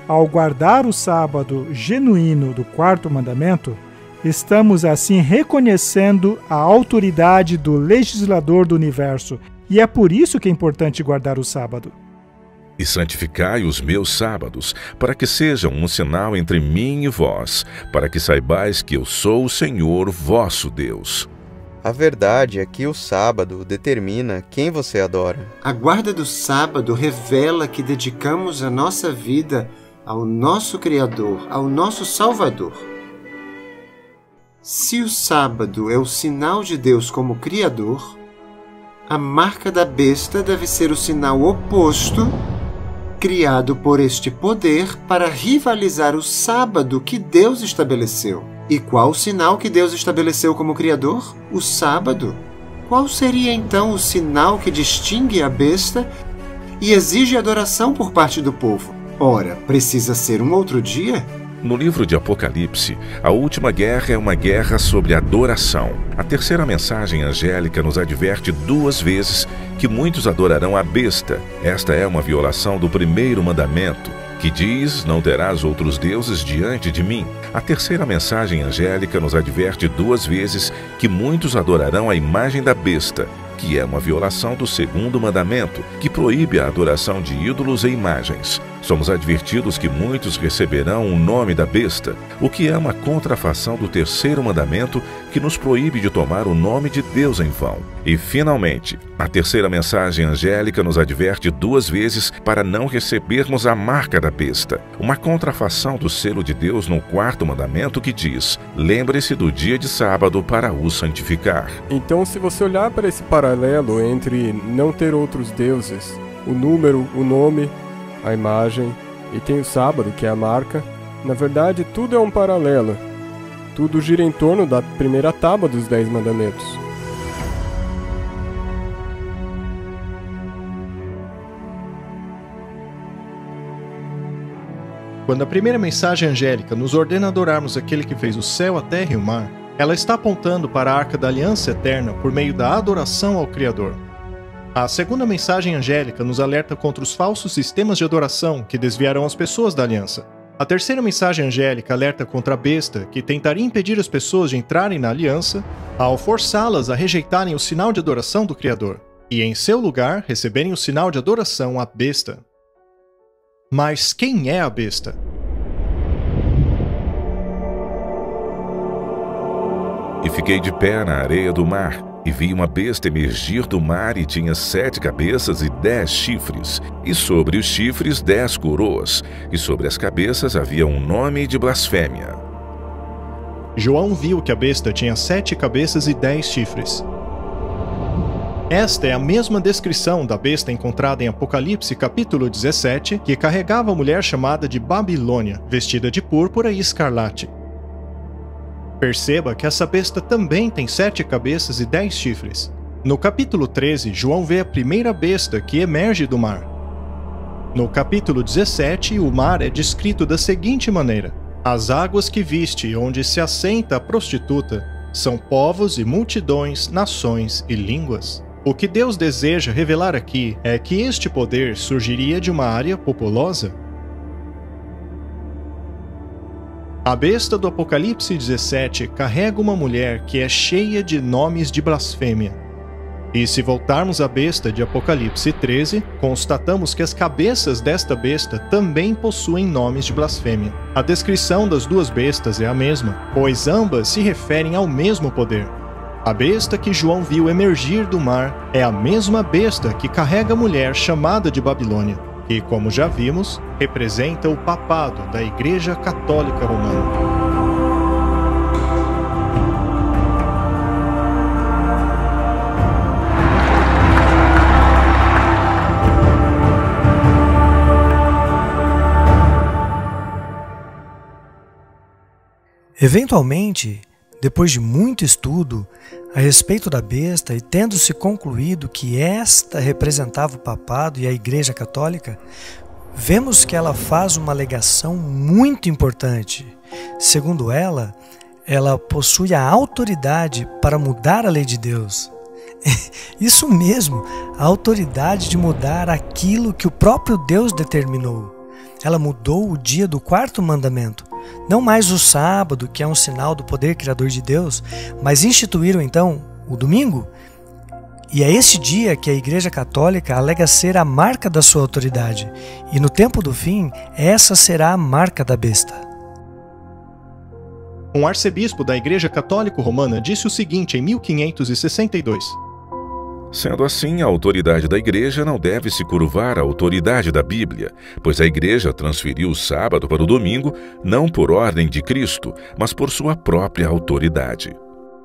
Ao guardar o sábado genuíno do quarto mandamento, estamos assim reconhecendo a autoridade do legislador do universo, e é por isso que é importante guardar o sábado. E santificai os meus sábados, para que sejam um sinal entre mim e vós, para que saibais que eu sou o Senhor vosso Deus. A verdade é que o sábado determina quem você adora. A guarda do sábado revela que dedicamos a nossa vida ao nosso Criador, ao nosso Salvador. Se o sábado é o sinal de Deus como Criador, a marca da besta deve ser o sinal oposto, criado por este poder para rivalizar o sábado que Deus estabeleceu. E qual o sinal que Deus estabeleceu como Criador? O sábado. Qual seria então o sinal que distingue a besta e exige adoração por parte do povo? Ora, precisa ser um outro dia? No livro de Apocalipse, a última guerra é uma guerra sobre adoração. A terceira mensagem angélica nos adverte 2 vezes que muitos adorarão a besta. Esta é uma violação do primeiro mandamento, que diz: não terás outros deuses diante de mim. A terceira mensagem angélica nos adverte 2 vezes que muitos adorarão a imagem da besta, que é uma violação do segundo mandamento, que proíbe a adoração de ídolos e imagens. Somos advertidos que muitos receberão o nome da besta, o que é uma contrafação do terceiro mandamento, que nos proíbe de tomar o nome de Deus em vão. E, finalmente, a terceira mensagem angélica nos adverte 2 vezes para não recebermos a marca da besta, uma contrafação do selo de Deus no quarto mandamento, que diz: lembre-se do dia de sábado para o santificar. Então, se você olhar para esse paralelo entre não ter outros deuses, o número, o nome, a imagem, e tem o sábado, que é a marca, na verdade tudo é um paralelo. Tudo gira em torno da primeira tábua dos 10 mandamentos. Quando a primeira mensagem angélica nos ordena adorarmos aquele que fez o céu, a terra e o mar, ela está apontando para a Arca da Aliança Eterna por meio da adoração ao Criador. A segunda mensagem angélica nos alerta contra os falsos sistemas de adoração que desviarão as pessoas da aliança. A terceira mensagem angélica alerta contra a besta, que tentaria impedir as pessoas de entrarem na aliança ao forçá-las a rejeitarem o sinal de adoração do Criador, e em seu lugar receberem o sinal de adoração à besta. Mas quem é a besta? E fiquei de pé na areia do mar, e vi uma besta emergir do mar, e tinha 7 cabeças e 10 chifres, e sobre os chifres 10 coroas, e sobre as cabeças havia um nome de blasfêmia. João viu que a besta tinha 7 cabeças e 10 chifres. Esta é a mesma descrição da besta encontrada em Apocalipse capítulo 17, que carregava a mulher chamada de Babilônia, vestida de púrpura e escarlate. Perceba que essa besta também tem 7 cabeças e 10 chifres. No capítulo 13, João vê a primeira besta que emerge do mar. No capítulo 17, o mar é descrito da seguinte maneira: as águas que viste, onde se assenta a prostituta, são povos e multidões, nações e línguas. O que Deus deseja revelar aqui é que este poder surgiria de uma área populosa. A besta do Apocalipse 17 carrega uma mulher que é cheia de nomes de blasfêmia. E se voltarmos à besta de Apocalipse 13, constatamos que as cabeças desta besta também possuem nomes de blasfêmia. A descrição das 2 bestas é a mesma, pois ambas se referem ao mesmo poder. A besta que João viu emergir do mar é a mesma besta que carrega a mulher chamada de Babilônia, que, como já vimos, representa o papado da Igreja Católica Romana. Eventualmente, depois de muito estudo a respeito da besta e tendo-se concluído que esta representava o papado e a Igreja Católica, vemos que ela faz uma alegação muito importante. Segundo ela possui a autoridade para mudar a lei de Deus. Isso mesmo, a autoridade de mudar aquilo que o próprio Deus determinou. Ela mudou o dia do quarto mandamento. Não mais o sábado, que é um sinal do poder criador de Deus, mas instituíram então o domingo. E é esse dia que a Igreja Católica alega ser a marca da sua autoridade. E no tempo do fim, essa será a marca da besta. Um arcebispo da Igreja Católica Romana disse o seguinte em 1562. Sendo assim, a autoridade da Igreja não deve se curvar à autoridade da Bíblia, pois a Igreja transferiu o sábado para o domingo não por ordem de Cristo, mas por sua própria autoridade.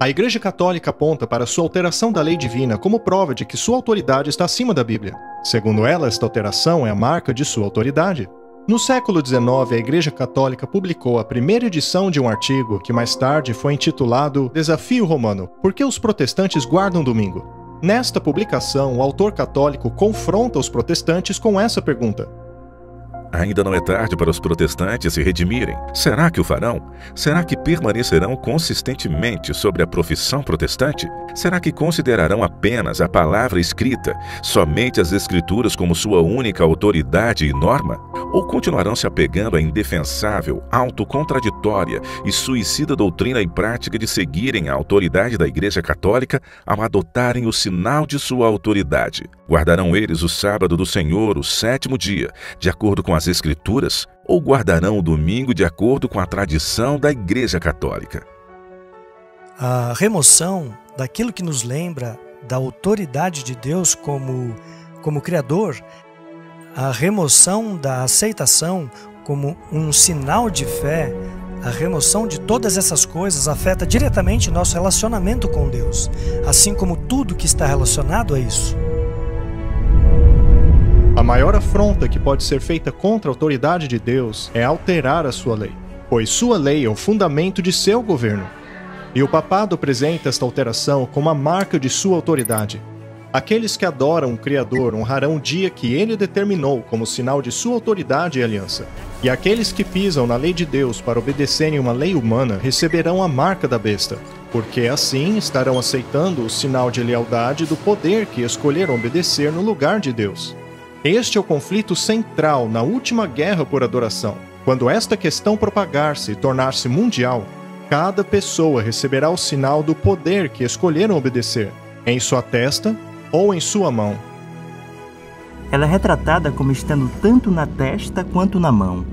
A Igreja Católica aponta para sua alteração da lei divina como prova de que sua autoridade está acima da Bíblia. Segundo ela, esta alteração é a marca de sua autoridade. No século XIX, a Igreja Católica publicou a primeira edição de um artigo que mais tarde foi intitulado Desafio Romano: Por que os protestantes guardam domingo? Nesta publicação, o autor católico confronta os protestantes com essa pergunta: Ainda não é tarde para os protestantes se redimirem. Será que o farão? Será que permanecerão consistentemente sobre a profissão protestante? Será que considerarão apenas a palavra escrita, somente as Escrituras como sua única autoridade e norma? Ou continuarão se apegando à indefensável, autocontraditória e suicida doutrina e prática de seguirem a autoridade da Igreja Católica ao adotarem o sinal de sua autoridade? Guardarão eles o sábado do Senhor, o 7º dia, de acordo com as Escrituras, ou guardarão o domingo de acordo com a tradição da Igreja Católica? A remoção daquilo que nos lembra da autoridade de Deus como Criador, a remoção da aceitação como um sinal de fé, a remoção de todas essas coisas afeta diretamente nosso relacionamento com Deus, assim como tudo que está relacionado a isso. A maior afronta que pode ser feita contra a autoridade de Deus é alterar a sua lei, pois sua lei é o fundamento de seu governo. E o papado apresenta esta alteração como a marca de sua autoridade. Aqueles que adoram o Criador honrarão o dia que ele determinou como sinal de sua autoridade e aliança. E aqueles que pisam na lei de Deus para obedecerem uma lei humana receberão a marca da besta, porque assim estarão aceitando o sinal de lealdade do poder que escolheram obedecer no lugar de Deus. Este é o conflito central na última guerra por adoração. Quando esta questão propagar-se e tornar-se mundial, cada pessoa receberá o sinal do poder que escolheram obedecer, em sua testa ou em sua mão. Ela é retratada como estando tanto na testa quanto na mão.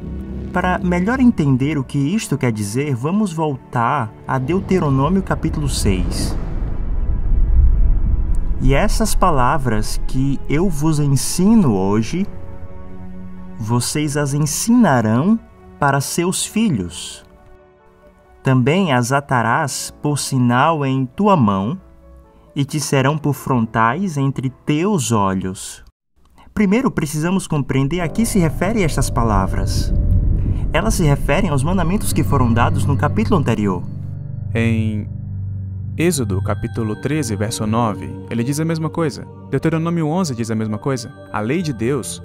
Para melhor entender o que isto quer dizer, vamos voltar a Deuteronômio capítulo 6. E essas palavras que eu vos ensino hoje, vocês as ensinarão para seus filhos. Também as atarás por sinal em tua mão, e te serão por frontais entre teus olhos. Primeiro precisamos compreender a que se referem estas palavras. Elas se referem aos mandamentos que foram dados no capítulo anterior. Em Êxodo, capítulo 13, verso 9, ele diz a mesma coisa. Deuteronômio 11 diz a mesma coisa. A lei de Deus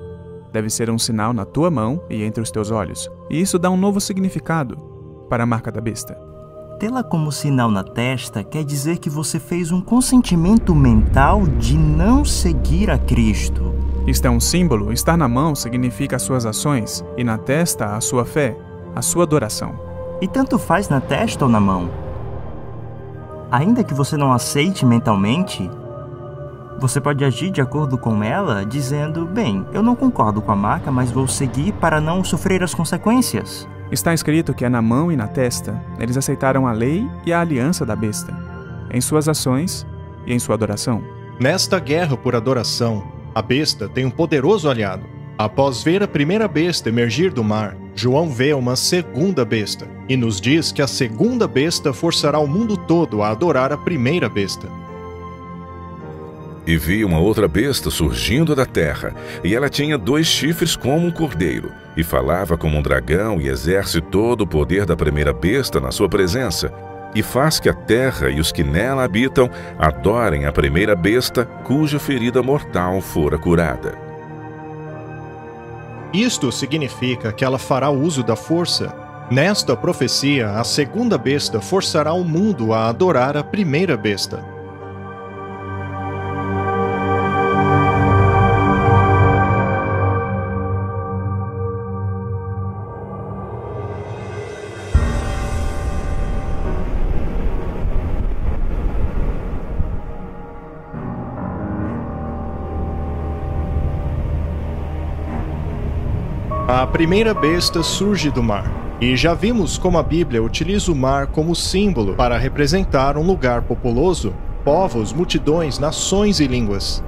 deve ser um sinal na tua mão e entre os teus olhos. E isso dá um novo significado para a marca da besta. Tê-la como sinal na testa quer dizer que você fez um consentimento mental de não seguir a Cristo. Isto é um símbolo. Estar na mão significa as suas ações e na testa a sua fé, a sua adoração. E tanto faz na testa ou na mão. Ainda que você não aceite mentalmente, você pode agir de acordo com ela, dizendo, bem, eu não concordo com a marca, mas vou seguir para não sofrer as consequências. Está escrito que é na mão e na testa. Eles aceitaram a lei e a aliança da besta, em suas ações e em sua adoração. Nesta guerra por adoração, a besta tem um poderoso aliado. Após ver a primeira besta emergir do mar, João vê uma segunda besta, e nos diz que a segunda besta forçará o mundo todo a adorar a primeira besta. E vi uma outra besta surgindo da terra, e ela tinha 2 chifres como um cordeiro, e falava como um dragão, e exerce todo o poder da primeira besta na sua presença, e faz que a terra e os que nela habitam adorem a primeira besta, cuja ferida mortal fora curada. Isto significa que ela fará uso da força. Nesta profecia, a segunda besta forçará o mundo a adorar a primeira besta. A primeira besta surge do mar, e já vimos como a Bíblia utiliza o mar como símbolo para representar um lugar populoso, povos, multidões, nações e línguas.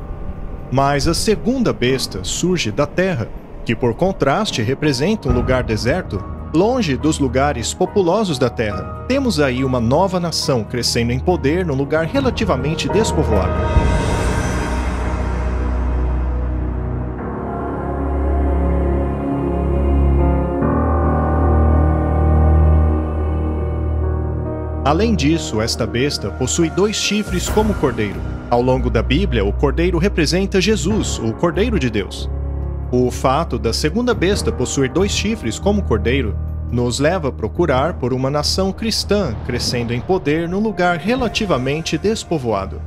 Mas a segunda besta surge da terra, que por contraste representa um lugar deserto, longe dos lugares populosos da terra. Temos aí uma nova nação crescendo em poder num lugar relativamente despovoado. Além disso, esta besta possui 2 chifres como cordeiro. Ao longo da Bíblia, o cordeiro representa Jesus, o Cordeiro de Deus. O fato da segunda besta possuir 2 chifres como cordeiro nos leva a procurar por uma nação cristã crescendo em poder num lugar relativamente despovoado.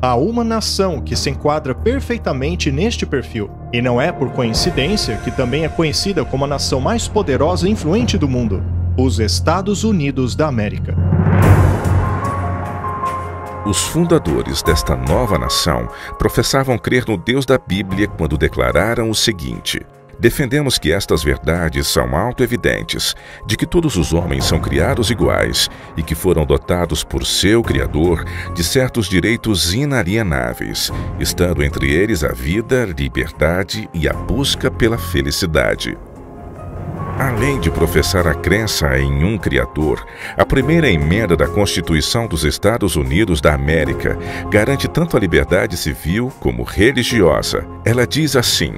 Há uma nação que se enquadra perfeitamente neste perfil, e não é por coincidência que também é conhecida como a nação mais poderosa e influente do mundo, os Estados Unidos da América. Os fundadores desta nova nação professavam crer no Deus da Bíblia quando declararam o seguinte: defendemos que estas verdades são auto-evidentes, de que todos os homens são criados iguais e que foram dotados por seu Criador de certos direitos inalienáveis, estando entre eles a vida, liberdade e a busca pela felicidade. Além de professar a crença em um Criador, a primeira emenda da Constituição dos Estados Unidos da América garante tanto a liberdade civil como religiosa. Ela diz assim: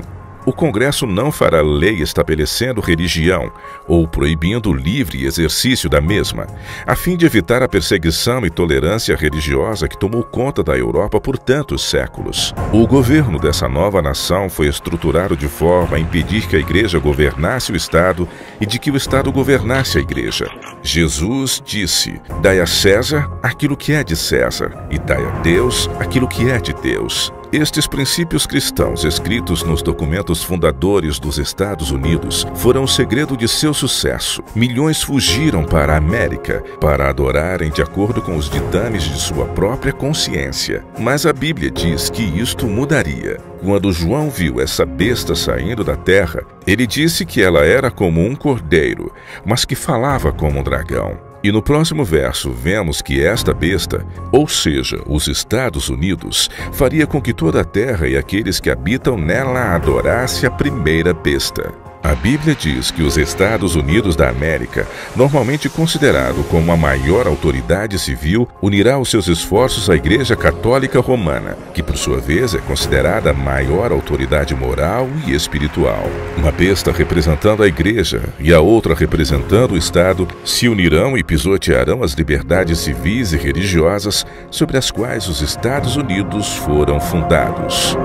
o Congresso não fará lei estabelecendo religião ou proibindo o livre exercício da mesma, a fim de evitar a perseguição e tolerância religiosa que tomou conta da Europa por tantos séculos. O governo dessa nova nação foi estruturado de forma a impedir que a Igreja governasse o Estado e de que o Estado governasse a Igreja. Jesus disse: dai a César aquilo que é de César e dai a Deus aquilo que é de Deus. Estes princípios cristãos escritos nos documentos fundadores dos Estados Unidos foram o segredo de seu sucesso. Milhões fugiram para a América para adorarem de acordo com os ditames de sua própria consciência. Mas a Bíblia diz que isto mudaria. Quando João viu essa besta saindo da terra, ele disse que ela era como um cordeiro, mas que falava como um dragão. E no próximo verso vemos que esta besta, ou seja, os Estados Unidos, faria com que toda a terra e aqueles que habitam nela adorassem a primeira besta. A Bíblia diz que os Estados Unidos da América, normalmente considerado como a maior autoridade civil, unirá os seus esforços à Igreja Católica Romana, que por sua vez é considerada a maior autoridade moral e espiritual. Uma besta representando a Igreja e a outra representando o Estado se unirão e pisotearão as liberdades civis e religiosas sobre as quais os Estados Unidos foram fundados.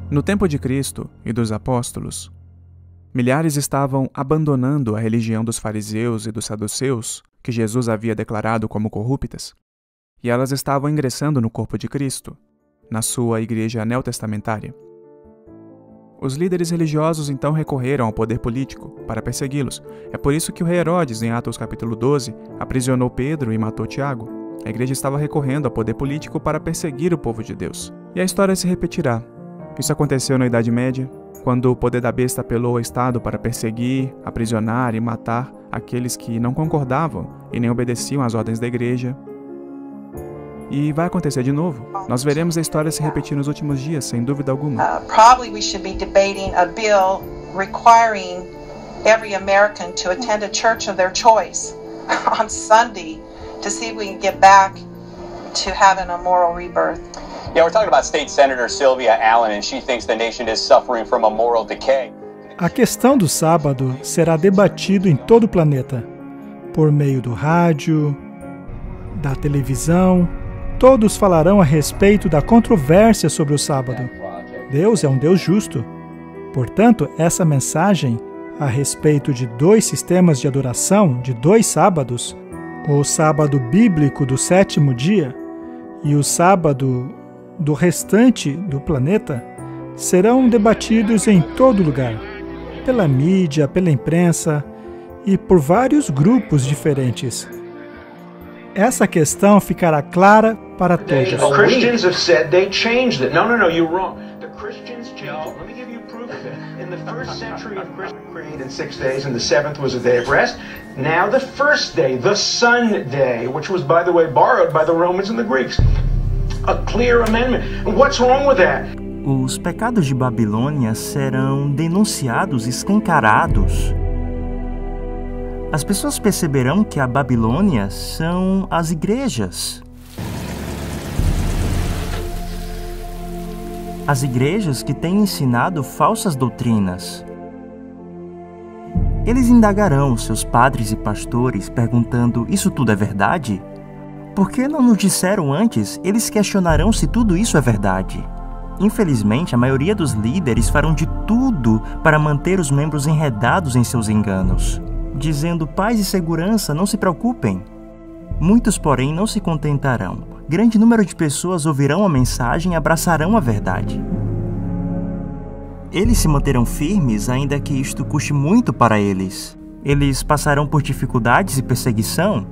No tempo de Cristo e dos apóstolos, milhares estavam abandonando a religião dos fariseus e dos saduceus, que Jesus havia declarado como corruptas, e elas estavam ingressando no corpo de Cristo, na sua igreja neotestamentária. Os líderes religiosos então recorreram ao poder político para persegui-los. É por isso que o rei Herodes, em Atos capítulo 12, aprisionou Pedro e matou Tiago. A igreja estava recorrendo ao poder político para perseguir o povo de Deus. E a história se repetirá. Isso aconteceu na Idade Média, quando o poder da besta apelou ao Estado para perseguir, aprisionar e matar aqueles que não concordavam e nem obedeciam às ordens da igreja. E vai acontecer de novo. Nós veremos a história se repetir nos últimos dias, sem dúvida alguma. Probably we should be debating a bill requiring every American to attend a church of their choice on Sunday to see if we can get back to having a moral rebirth. Yeah, we're talking about State Senator Sylvia Allen, and she thinks the nation is suffering from a moral decay. A questão do sábado será debatido em todo o planeta, por meio do rádio, da televisão todos falarão a respeito da controvérsia sobre o sábado. Deus é um Deus justo. Portanto, essa mensagem a respeito de 2 sistemas de adoração de 2 sábados, o sábado bíblico do 7º dia e o sábado do restante do planeta, serão debatidos em todo lugar, pela mídia, pela imprensa e por vários grupos diferentes. Essa questão ficará clara para todos. The Christians have said they changed it. No, you're wrong. The Christians changed it. Let me give you proof of it. In the 1st century of Christian creed in 6 days, and the 7th was a day of rest. Now the 1st day, the Sunday, which was, by the way, borrowed by the Romans and the Greeks. A clear amendment. What's wrong with that? Os pecados de Babilônia serão denunciados, escancarados. As pessoas perceberão que a Babilônia são as igrejas. As igrejas que têm ensinado falsas doutrinas. Eles indagarão seus padres e pastores, perguntando: isso tudo é verdade? Por que não nos disseram antes? Eles questionarão se tudo isso é verdade. Infelizmente, a maioria dos líderes farão de tudo para manter os membros enredados em seus enganos, dizendo paz e segurança, não se preocupem. Muitos, porém, não se contentarão. Grande número de pessoas ouvirão a mensagem e abraçarão a verdade. Eles se manterão firmes, ainda que isto custe muito para eles. Eles passarão por dificuldades e perseguição,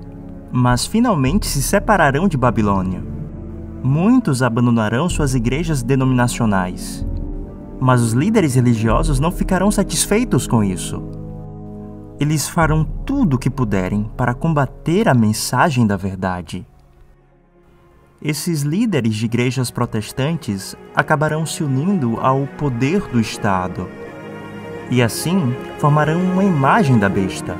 mas finalmente se separarão de Babilônia. Muitos abandonarão suas igrejas denominacionais, mas os líderes religiosos não ficarão satisfeitos com isso. Eles farão tudo o que puderem para combater a mensagem da verdade. Esses líderes de igrejas protestantes acabarão se unindo ao poder do Estado e assim formarão uma imagem da besta.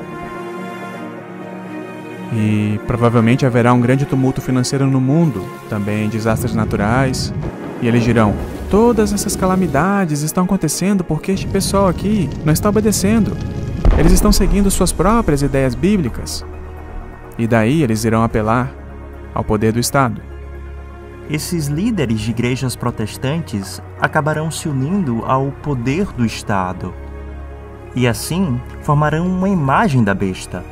E provavelmente haverá um grande tumulto financeiro no mundo, também desastres naturais. E eles dirão: todas essas calamidades estão acontecendo porque este pessoal aqui não está obedecendo. Eles estão seguindo suas próprias ideias bíblicas. E daí eles irão apelar ao poder do Estado. Esses líderes de igrejas protestantes acabarão se unindo ao poder do Estado e assim formarão uma imagem da besta.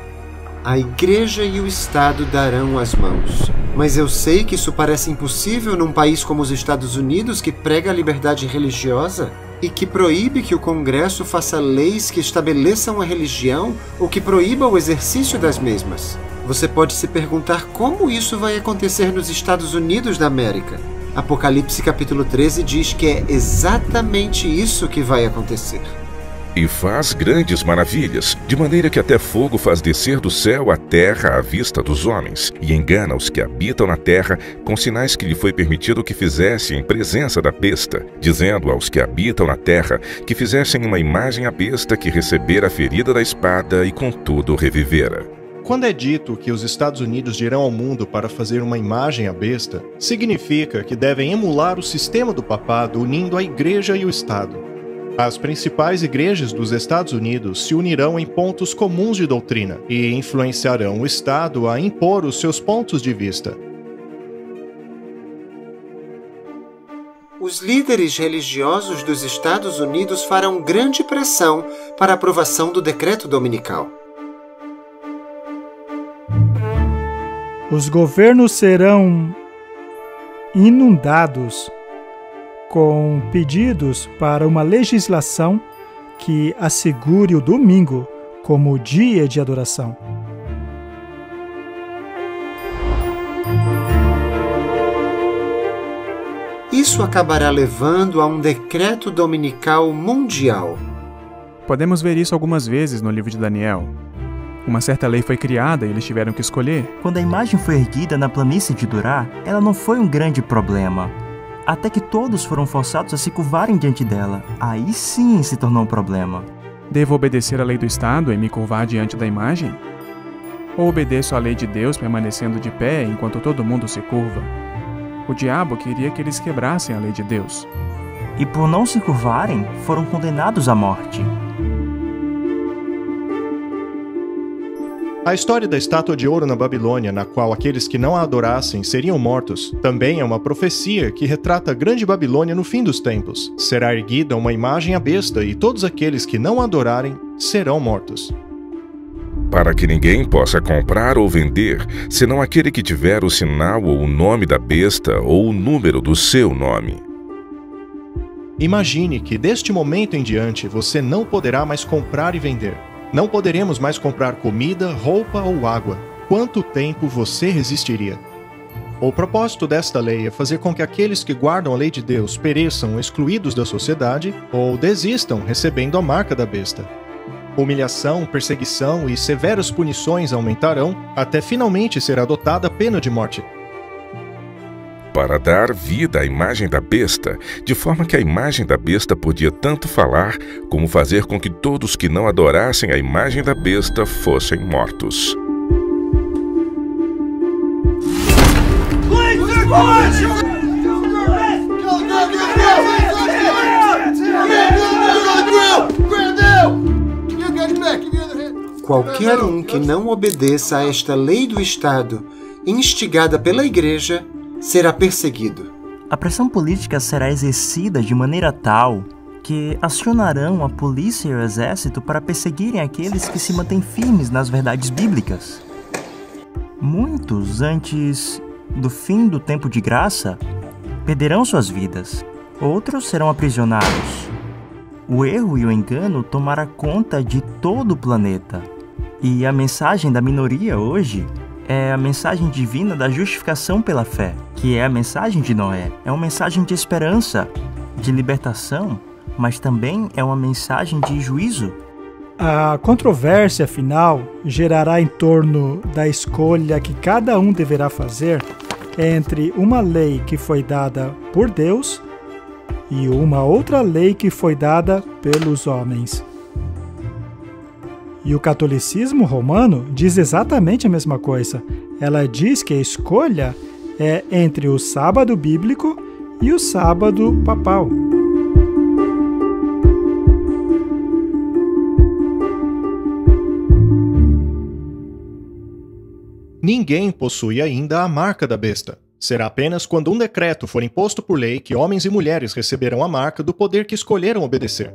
A igreja e o Estado darão as mãos. Mas eu sei que isso parece impossível num país como os Estados Unidos, que prega a liberdade religiosa e que proíbe que o Congresso faça leis que estabeleçam a religião ou que proíba o exercício das mesmas. Você pode se perguntar como isso vai acontecer nos Estados Unidos da América. Apocalipse capítulo 13 diz que é exatamente isso que vai acontecer. E faz grandes maravilhas, de maneira que até fogo faz descer do céu a terra à vista dos homens, e engana os que habitam na terra com sinais que lhe foi permitido que fizesse em presença da besta, dizendo aos que habitam na terra que fizessem uma imagem à besta que recebera a ferida da espada e contudo revivera. Quando é dito que os Estados Unidos dirão ao mundo para fazer uma imagem à besta, significa que devem emular o sistema do papado unindo a igreja e o Estado. As principais igrejas dos Estados Unidos se unirão em pontos comuns de doutrina e influenciarão o Estado a impor os seus pontos de vista. Os líderes religiosos dos Estados Unidos farão grande pressão para a aprovação do decreto dominical. Os governos serão inundados com pedidos para uma legislação que assegure o domingo como dia de adoração. Isso acabará levando a um decreto dominical mundial. Podemos ver isso algumas vezes no livro de Daniel. Uma certa lei foi criada e eles tiveram que escolher. Quando a imagem foi erguida na planície de Dura, ela não foi um grande problema. Até que todos foram forçados a se curvarem diante dela. Aí sim se tornou um problema. Devo obedecer à lei do Estado e me curvar diante da imagem? Ou obedeço à lei de Deus permanecendo de pé enquanto todo mundo se curva? O diabo queria que eles quebrassem a lei de Deus. E por não se curvarem, foram condenados à morte. A história da estátua de ouro na Babilônia, na qual aqueles que não a adorassem seriam mortos, também é uma profecia que retrata a grande Babilônia no fim dos tempos. Será erguida uma imagem à besta e todos aqueles que não a adorarem serão mortos. Para que ninguém possa comprar ou vender, senão aquele que tiver o sinal ou o nome da besta ou o número do seu nome. Imagine que deste momento em diante você não poderá mais comprar e vender. Não poderemos mais comprar comida, roupa ou água. Quanto tempo você resistiria? O propósito desta lei é fazer com que aqueles que guardam a lei de Deus pereçam excluídos da sociedade ou desistam recebendo a marca da besta. Humilhação, perseguição e severas punições aumentarão até finalmente ser adotada a pena de morte. Para dar vida à imagem da besta, de forma que a imagem da besta podia tanto falar, como fazer com que todos que não adorassem a imagem da besta fossem mortos. Qualquer um que não obedeça a esta lei do Estado, instigada pela Igreja, será perseguido. A pressão política será exercida de maneira tal que acionarão a polícia e o exército para perseguirem aqueles que se mantêm firmes nas verdades bíblicas. Muitos, antes do fim do tempo de graça, perderão suas vidas. Outros serão aprisionados. O erro e o engano tomará conta de todo o planeta. E a mensagem da minoria hoje é a mensagem divina da justificação pela fé, que é a mensagem de Noé. É uma mensagem de esperança, de libertação, mas também é uma mensagem de juízo. A controvérsia final gerará em torno da escolha que cada um deverá fazer entre uma lei que foi dada por Deus e uma outra lei que foi dada pelos homens. E o catolicismo romano diz exatamente a mesma coisa. Ela diz que a escolha é entre o sábado bíblico e o sábado papal. Ninguém possui ainda a marca da besta. Será apenas quando um decreto for imposto por lei que homens e mulheres receberão a marca do poder que escolheram obedecer.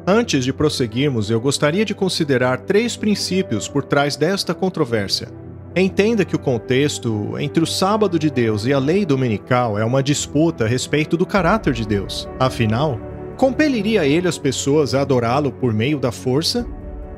Antes de prosseguirmos, eu gostaria de considerar 3 princípios por trás desta controvérsia. Entenda que o contexto entre o sábado de Deus e a lei dominical é uma disputa a respeito do caráter de Deus. Afinal, compeliria ele as pessoas a adorá-lo por meio da força?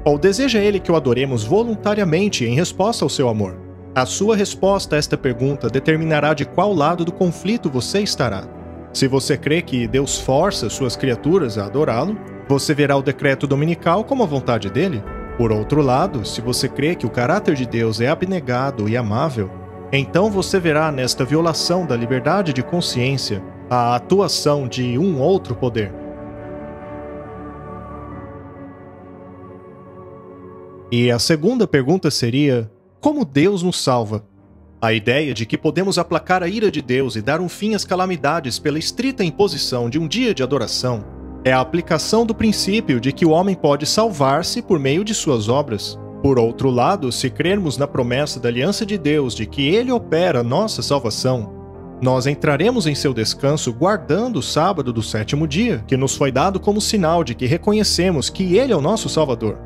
Ou deseja ele que o adoremos voluntariamente em resposta ao seu amor? A sua resposta a esta pergunta determinará de qual lado do conflito você estará. Se você crê que Deus força suas criaturas a adorá-lo, você verá o decreto dominical como a vontade dele. Por outro lado, se você crê que o caráter de Deus é abnegado e amável, então você verá nesta violação da liberdade de consciência a atuação de um outro poder. E a segunda pergunta seria: como Deus nos salva? A ideia de que podemos aplacar a ira de Deus e dar um fim às calamidades pela estrita imposição de um dia de adoração é a aplicação do princípio de que o homem pode salvar-se por meio de suas obras. Por outro lado, se crermos na promessa da aliança de Deus de que Ele opera nossa salvação, nós entraremos em seu descanso guardando o sábado do 7º dia, que nos foi dado como sinal de que reconhecemos que Ele é o nosso Salvador.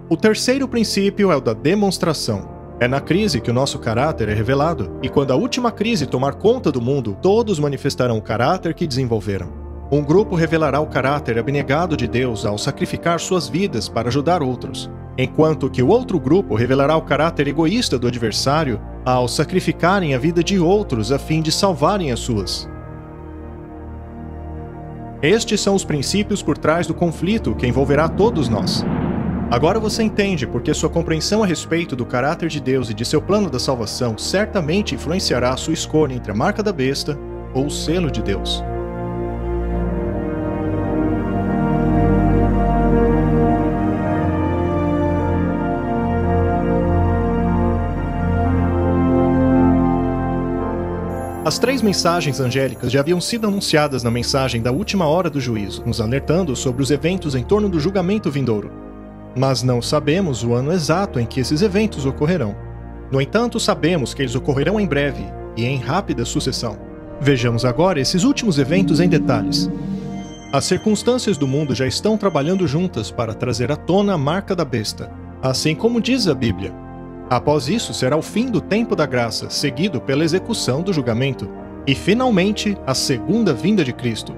O terceiro princípio é o da demonstração. É na crise que o nosso caráter é revelado, e quando a última crise tomar conta do mundo, todos manifestarão o caráter que desenvolveram. Um grupo revelará o caráter abnegado de Deus ao sacrificar suas vidas para ajudar outros, enquanto que o outro grupo revelará o caráter egoísta do adversário ao sacrificarem a vida de outros a fim de salvarem as suas. Estes são os princípios por trás do conflito que envolverá todos nós. Agora você entende porque sua compreensão a respeito do caráter de Deus e de seu plano da salvação certamente influenciará a sua escolha entre a marca da besta ou o selo de Deus. A As 3 mensagens angélicas já haviam sido anunciadas na mensagem da última hora do juízo, nos alertando sobre os eventos em torno do julgamento vindouro. Mas não sabemos o ano exato em que esses eventos ocorrerão. No entanto, sabemos que eles ocorrerão em breve e em rápida sucessão. Vejamos agora esses últimos eventos em detalhes. As circunstâncias do mundo já estão trabalhando juntas para trazer à tona a marca da besta, assim como diz a Bíblia. Após isso será o fim do tempo da graça, seguido pela execução do julgamento, e finalmente a segunda vinda de Cristo.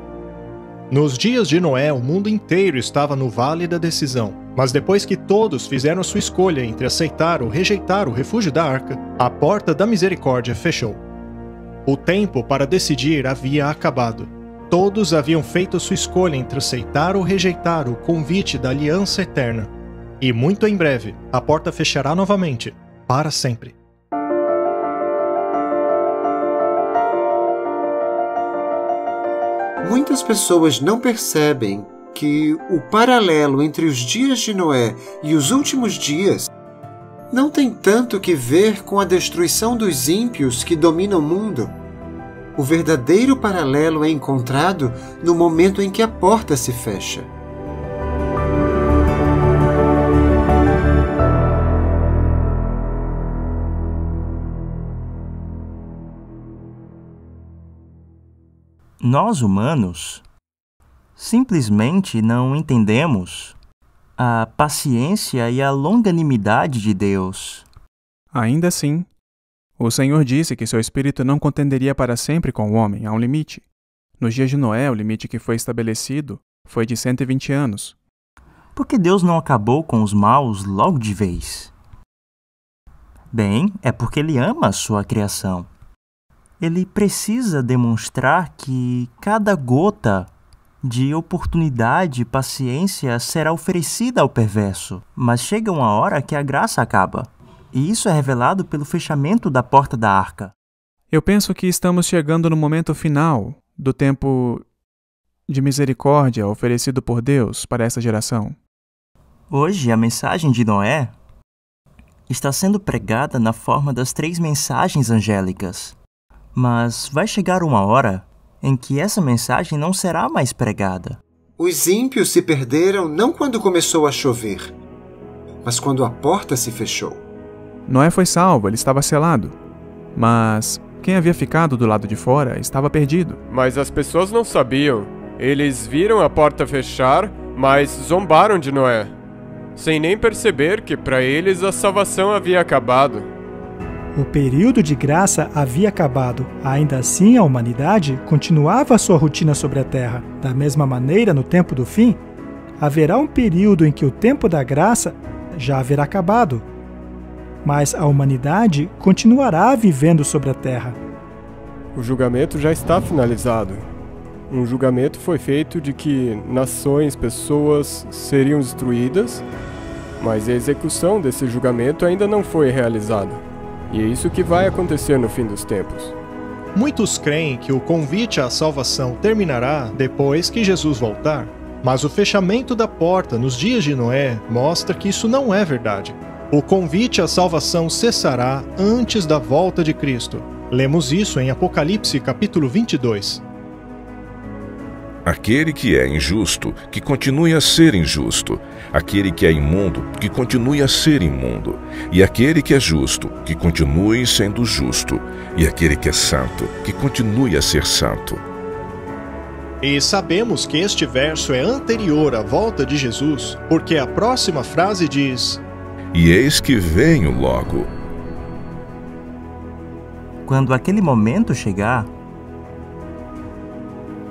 Nos dias de Noé, o mundo inteiro estava no vale da decisão, mas depois que todos fizeram a sua escolha entre aceitar ou rejeitar o refúgio da arca, a porta da misericórdia fechou. O tempo para decidir havia acabado. Todos haviam feito a sua escolha entre aceitar ou rejeitar o convite da aliança eterna. E muito em breve, a porta fechará novamente, para sempre. Muitas pessoas não percebem que o paralelo entre os dias de Noé e os últimos dias não tem tanto que ver com a destruição dos ímpios que dominam o mundo. O verdadeiro paralelo é encontrado no momento em que a porta se fecha. Nós, humanos, simplesmente não entendemos a paciência e a longanimidade de Deus. Ainda assim, o Senhor disse que seu Espírito não contenderia para sempre com o homem, há um limite. Nos dias de Noé, o limite que foi estabelecido foi de 120 anos. Por que Deus não acabou com os maus logo de vez? Bem, é porque Ele ama a sua criação. Ele precisa demonstrar que cada gota de oportunidade e paciência será oferecida ao perverso. Mas chega uma hora que a graça acaba. E isso é revelado pelo fechamento da porta da arca. Eu penso que estamos chegando no momento final do tempo de misericórdia oferecido por Deus para essa geração. Hoje, a mensagem de Noé está sendo pregada na forma das 3 mensagens angélicas. Mas vai chegar uma hora em que essa mensagem não será mais pregada. Os ímpios se perderam não quando começou a chover, mas quando a porta se fechou. Noé foi salvo, ele estava selado. Mas quem havia ficado do lado de fora estava perdido. Mas as pessoas não sabiam. Eles viram a porta fechar, mas zombaram de Noé, sem nem perceber que para eles a salvação havia acabado. O período de graça havia acabado. Ainda assim, a humanidade continuava a sua rotina sobre a terra. Da mesma maneira, no tempo do fim, haverá um período em que o tempo da graça já haverá acabado. Mas a humanidade continuará vivendo sobre a terra. O julgamento já está finalizado. Um julgamento foi feito de que nações, pessoas seriam destruídas, mas a execução desse julgamento ainda não foi realizada. E é isso que vai acontecer no fim dos tempos. Muitos creem que o convite à salvação terminará depois que Jesus voltar, mas o fechamento da porta nos dias de Noé mostra que isso não é verdade. O convite à salvação cessará antes da volta de Cristo. Lemos isso em Apocalipse capítulo 22. Aquele que é injusto, que continue a ser injusto. Aquele que é imundo, que continue a ser imundo. E aquele que é justo, que continue sendo justo. E aquele que é santo, que continue a ser santo. E sabemos que este verso é anterior à volta de Jesus, porque a próxima frase diz: E eis que venho logo. Quando aquele momento chegar,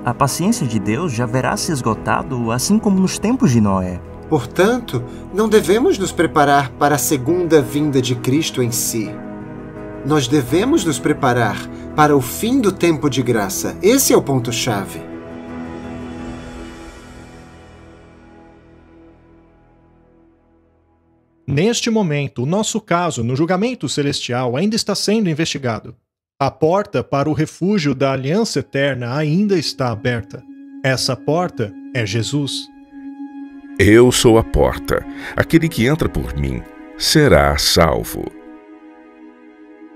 a paciência de Deus já verá se esgotado, assim como nos tempos de Noé. Portanto, não devemos nos preparar para a segunda vinda de Cristo em si. Nós devemos nos preparar para o fim do tempo de graça. Esse é o ponto-chave. Neste momento, o nosso caso no julgamento celestial ainda está sendo investigado. A porta para o refúgio da aliança eterna ainda está aberta. Essa porta é Jesus. Eu sou a porta. Aquele que entra por mim será salvo.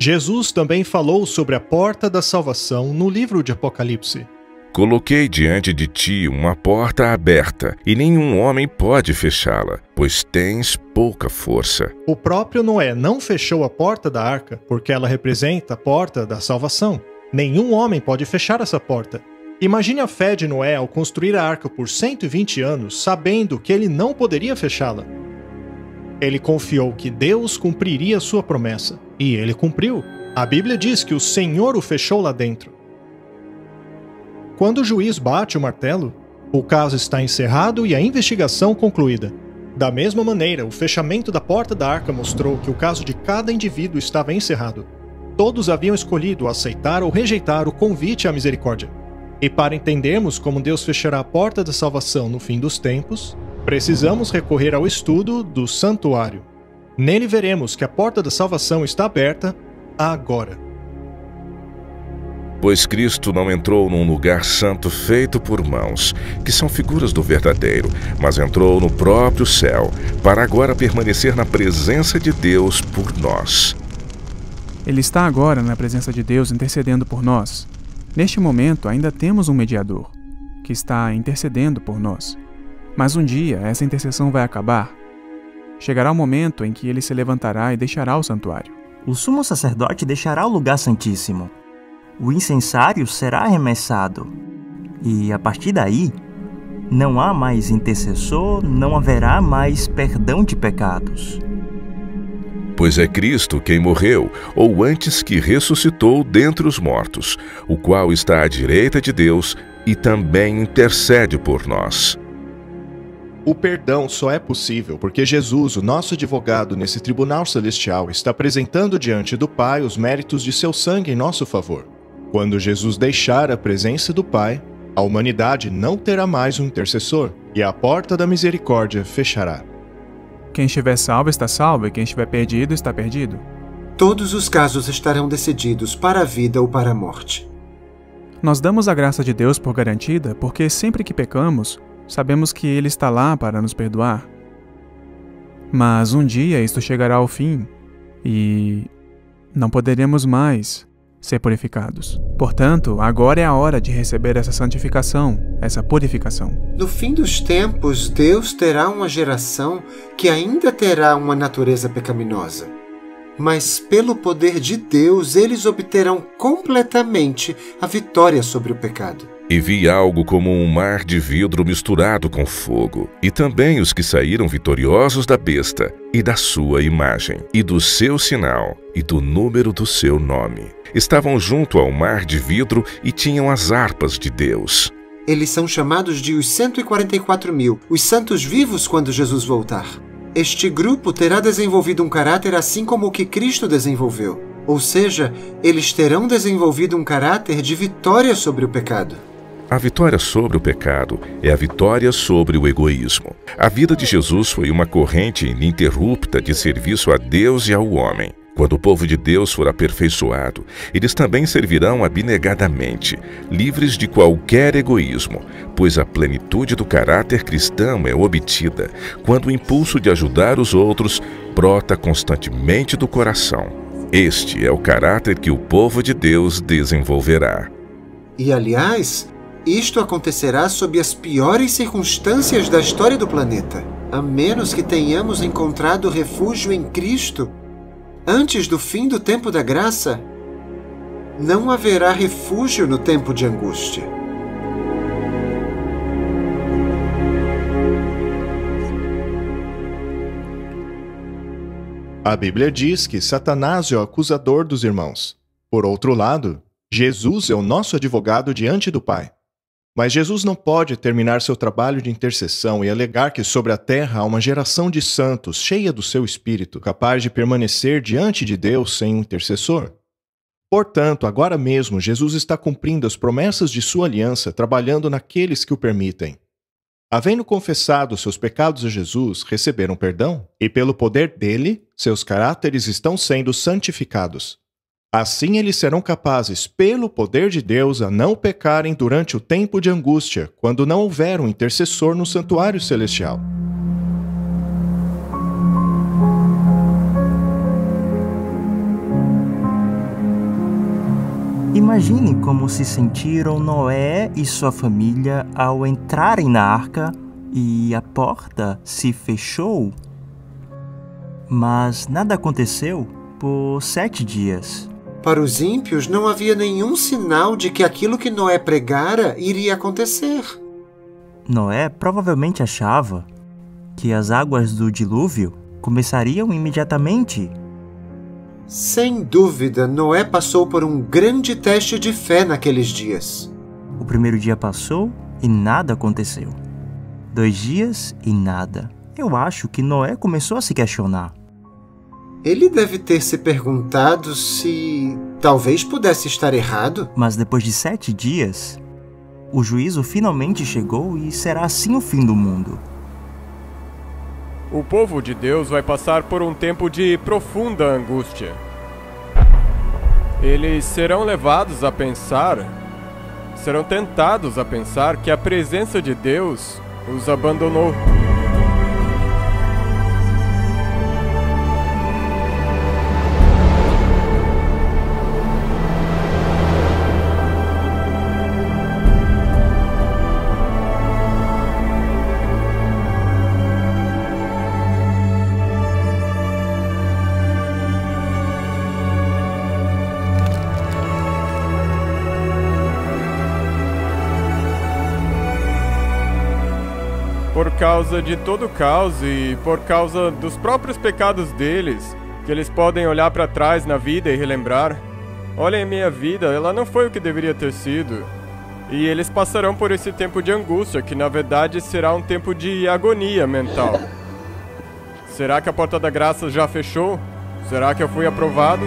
Jesus também falou sobre a porta da salvação no livro de Apocalipse. Coloquei diante de ti uma porta aberta, e nenhum homem pode fechá-la, pois tens pouca força. O próprio Noé não fechou a porta da arca, porque ela representa a porta da salvação. Nenhum homem pode fechar essa porta. Imagine a fé de Noé ao construir a arca por 120 anos, sabendo que ele não poderia fechá-la. Ele confiou que Deus cumpriria sua promessa, e ele cumpriu. A Bíblia diz que o Senhor o fechou lá dentro. Quando o juiz bate o martelo, o caso está encerrado e a investigação concluída. Da mesma maneira, o fechamento da porta da arca mostrou que o caso de cada indivíduo estava encerrado. Todos haviam escolhido aceitar ou rejeitar o convite à misericórdia. E para entendermos como Deus fechará a porta da salvação no fim dos tempos, precisamos recorrer ao estudo do santuário. Nele veremos que a porta da salvação está aberta agora. Pois Cristo não entrou num lugar santo feito por mãos, que são figuras do verdadeiro, mas entrou no próprio céu, para agora permanecer na presença de Deus por nós. Ele está agora na presença de Deus intercedendo por nós. Neste momento ainda temos um mediador, que está intercedendo por nós. Mas um dia essa intercessão vai acabar. Chegará o momento em que ele se levantará e deixará o santuário. O sumo sacerdote deixará o lugar santíssimo. O incensário será arremessado. E a partir daí, não há mais intercessor, não haverá mais perdão de pecados. Pois é Cristo quem morreu, ou antes que ressuscitou dentre os mortos, o qual está à direita de Deus e também intercede por nós. O perdão só é possível porque Jesus, o nosso advogado nesse tribunal celestial, está apresentando diante do Pai os méritos de seu sangue em nosso favor. Quando Jesus deixar a presença do Pai, a humanidade não terá mais um intercessor, e a porta da misericórdia fechará. Quem estiver salvo está salvo, e quem estiver perdido está perdido. Todos os casos estarão decididos para a vida ou para a morte. Nós damos a graça de Deus por garantida, porque sempre que pecamos, sabemos que Ele está lá para nos perdoar. Mas um dia isto chegará ao fim, e não poderemos mais ser purificados. Portanto, agora é a hora de receber essa santificação, essa purificação. No fim dos tempos, Deus terá uma geração que ainda terá uma natureza pecaminosa. Mas pelo poder de Deus, eles obterão completamente a vitória sobre o pecado. E vi algo como um mar de vidro misturado com fogo, e também os que saíram vitoriosos da besta, e da sua imagem, e do seu sinal, e do número do seu nome. Estavam junto ao mar de vidro e tinham as harpas de Deus. Eles são chamados de os 144.000, os santos vivos quando Jesus voltar. Este grupo terá desenvolvido um caráter assim como o que Cristo desenvolveu. Ou seja, eles terão desenvolvido um caráter de vitória sobre o pecado. A vitória sobre o pecado é a vitória sobre o egoísmo. A vida de Jesus foi uma corrente ininterrupta de serviço a Deus e ao homem. Quando o povo de Deus for aperfeiçoado, eles também servirão abnegadamente, livres de qualquer egoísmo, pois a plenitude do caráter cristão é obtida quando o impulso de ajudar os outros brota constantemente do coração. Este é o caráter que o povo de Deus desenvolverá. E, aliás, isto acontecerá sob as piores circunstâncias da história do planeta, a menos que tenhamos encontrado refúgio em Cristo. Antes do fim do tempo da graça, não haverá refúgio no tempo de angústia. A Bíblia diz que Satanás é o acusador dos irmãos. Por outro lado, Jesus é o nosso advogado diante do Pai. Mas Jesus não pode terminar seu trabalho de intercessão e alegar que sobre a terra há uma geração de santos cheia do seu espírito, capaz de permanecer diante de Deus sem um intercessor. Portanto, agora mesmo, Jesus está cumprindo as promessas de sua aliança, trabalhando naqueles que o permitem. Havendo confessado seus pecados a Jesus, receberam perdão, e pelo poder dele, seus caráteres estão sendo santificados. Assim eles serão capazes, pelo poder de Deus, a não pecarem durante o tempo de angústia, quando não houver um intercessor no santuário celestial. Imagine como se sentiram Noé e sua família ao entrarem na arca e a porta se fechou. Mas nada aconteceu por 7 dias. Para os ímpios não havia nenhum sinal de que aquilo que Noé pregara iria acontecer. Noé provavelmente achava que as águas do dilúvio começariam imediatamente. Sem dúvida, Noé passou por um grande teste de fé naqueles dias. O primeiro dia passou e nada aconteceu. 2 dias e nada. Eu acho que Noé começou a se questionar. Ele deve ter se perguntado se talvez pudesse estar errado. Mas depois de 7 dias, o juízo finalmente chegou e será assim o fim do mundo. O povo de Deus vai passar por um tempo de profunda angústia. Eles serão levados a pensar, serão tentados a pensar que a presença de Deus os abandonou. Por causa de todo o caos e por causa dos próprios pecados deles, que eles podem olhar para trás na vida e relembrar: olhem, minha vida, ela não foi o que deveria ter sido. E eles passarão por esse tempo de angústia, que na verdade será um tempo de agonia mental. Será que a porta da graça já fechou? Será que eu fui aprovado?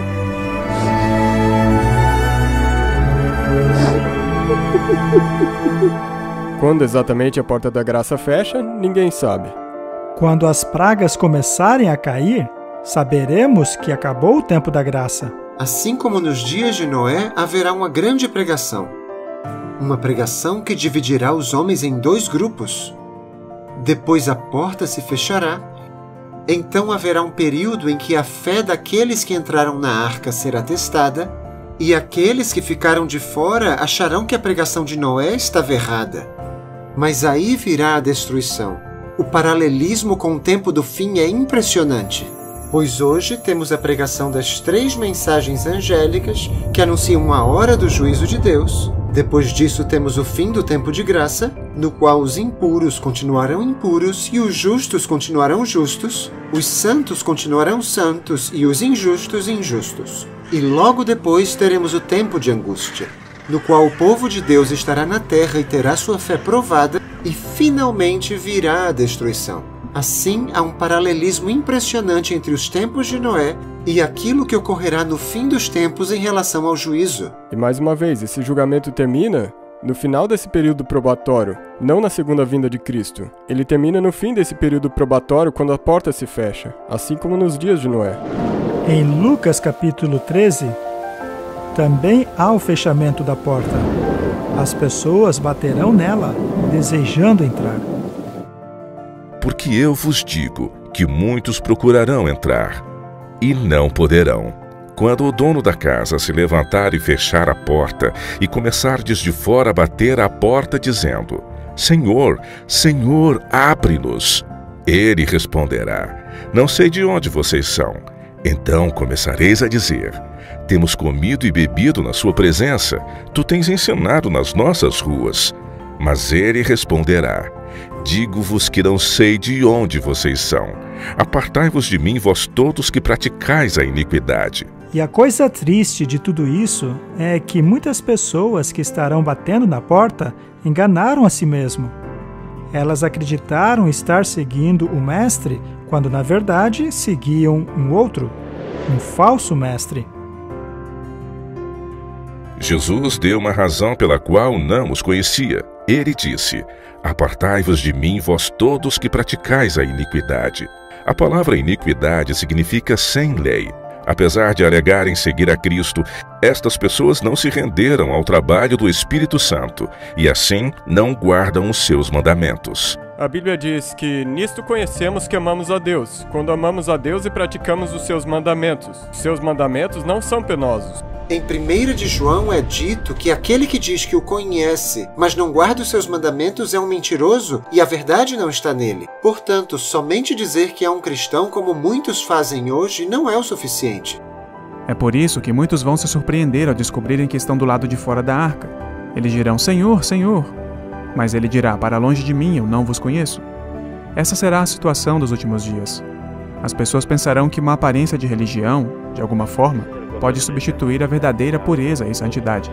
Quando exatamente a porta da graça fecha, ninguém sabe. Quando as pragas começarem a cair, saberemos que acabou o tempo da graça. Assim como nos dias de Noé, haverá uma grande pregação. Uma pregação que dividirá os homens em 2 grupos. Depois a porta se fechará. Então haverá um período em que a fé daqueles que entraram na arca será testada, e aqueles que ficaram de fora acharão que a pregação de Noé estava errada. Mas aí virá a destruição. O paralelismo com o tempo do fim é impressionante, pois hoje temos a pregação das 3 mensagens angélicas que anunciam a hora do juízo de Deus. Depois disso temos o fim do tempo de graça, no qual os impuros continuarão impuros e os justos continuarão justos, os santos continuarão santos e os injustos injustos. E logo depois teremos o tempo de angústia, no qual o povo de Deus estará na terra e terá sua fé provada, e finalmente virá a destruição. Assim, há um paralelismo impressionante entre os tempos de Noé e aquilo que ocorrerá no fim dos tempos em relação ao juízo. E mais uma vez, esse julgamento termina no final desse período probatório, não na segunda vinda de Cristo. Ele termina no fim desse período probatório, quando a porta se fecha, assim como nos dias de Noé. Em Lucas capítulo 13, também há o fechamento da porta. As pessoas baterão nela, desejando entrar. Porque eu vos digo que muitos procurarão entrar, e não poderão. Quando o dono da casa se levantar e fechar a porta, e começar desde fora a bater à porta, dizendo: Senhor, Senhor, abre-nos. Ele responderá: Não sei de onde vocês são. Então começareis a dizer: Temos comido e bebido na sua presença, tu tens ensinado nas nossas ruas. Mas ele responderá: Digo-vos que não sei de onde vocês são. Apartai-vos de mim, vós todos que praticais a iniquidade. E a coisa triste de tudo isso é que muitas pessoas que estarão batendo na porta enganaram a si mesmo. Elas acreditaram estar seguindo o mestre, quando na verdade seguiam um outro, um falso mestre. Jesus deu uma razão pela qual não os conhecia. Ele disse: Apartai-vos de mim, vós todos que praticais a iniquidade. A palavra iniquidade significa sem lei. Apesar de alegarem seguir a Cristo, estas pessoas não se renderam ao trabalho do Espírito Santo e assim não guardam os seus mandamentos. A Bíblia diz que nisto conhecemos que amamos a Deus, quando amamos a Deus e praticamos os seus mandamentos. Seus mandamentos não são penosos. Em 1 de João é dito que aquele que diz que o conhece, mas não guarda os seus mandamentos é um mentiroso e a verdade não está nele. Portanto, somente dizer que é um cristão como muitos fazem hoje não é o suficiente. É por isso que muitos vão se surpreender ao descobrirem que estão do lado de fora da arca. Eles dirão, Senhor, Senhor. Mas ele dirá, para longe de mim, eu não vos conheço. Essa será a situação dos últimos dias. As pessoas pensarão que uma aparência de religião, de alguma forma, pode substituir a verdadeira pureza e santidade.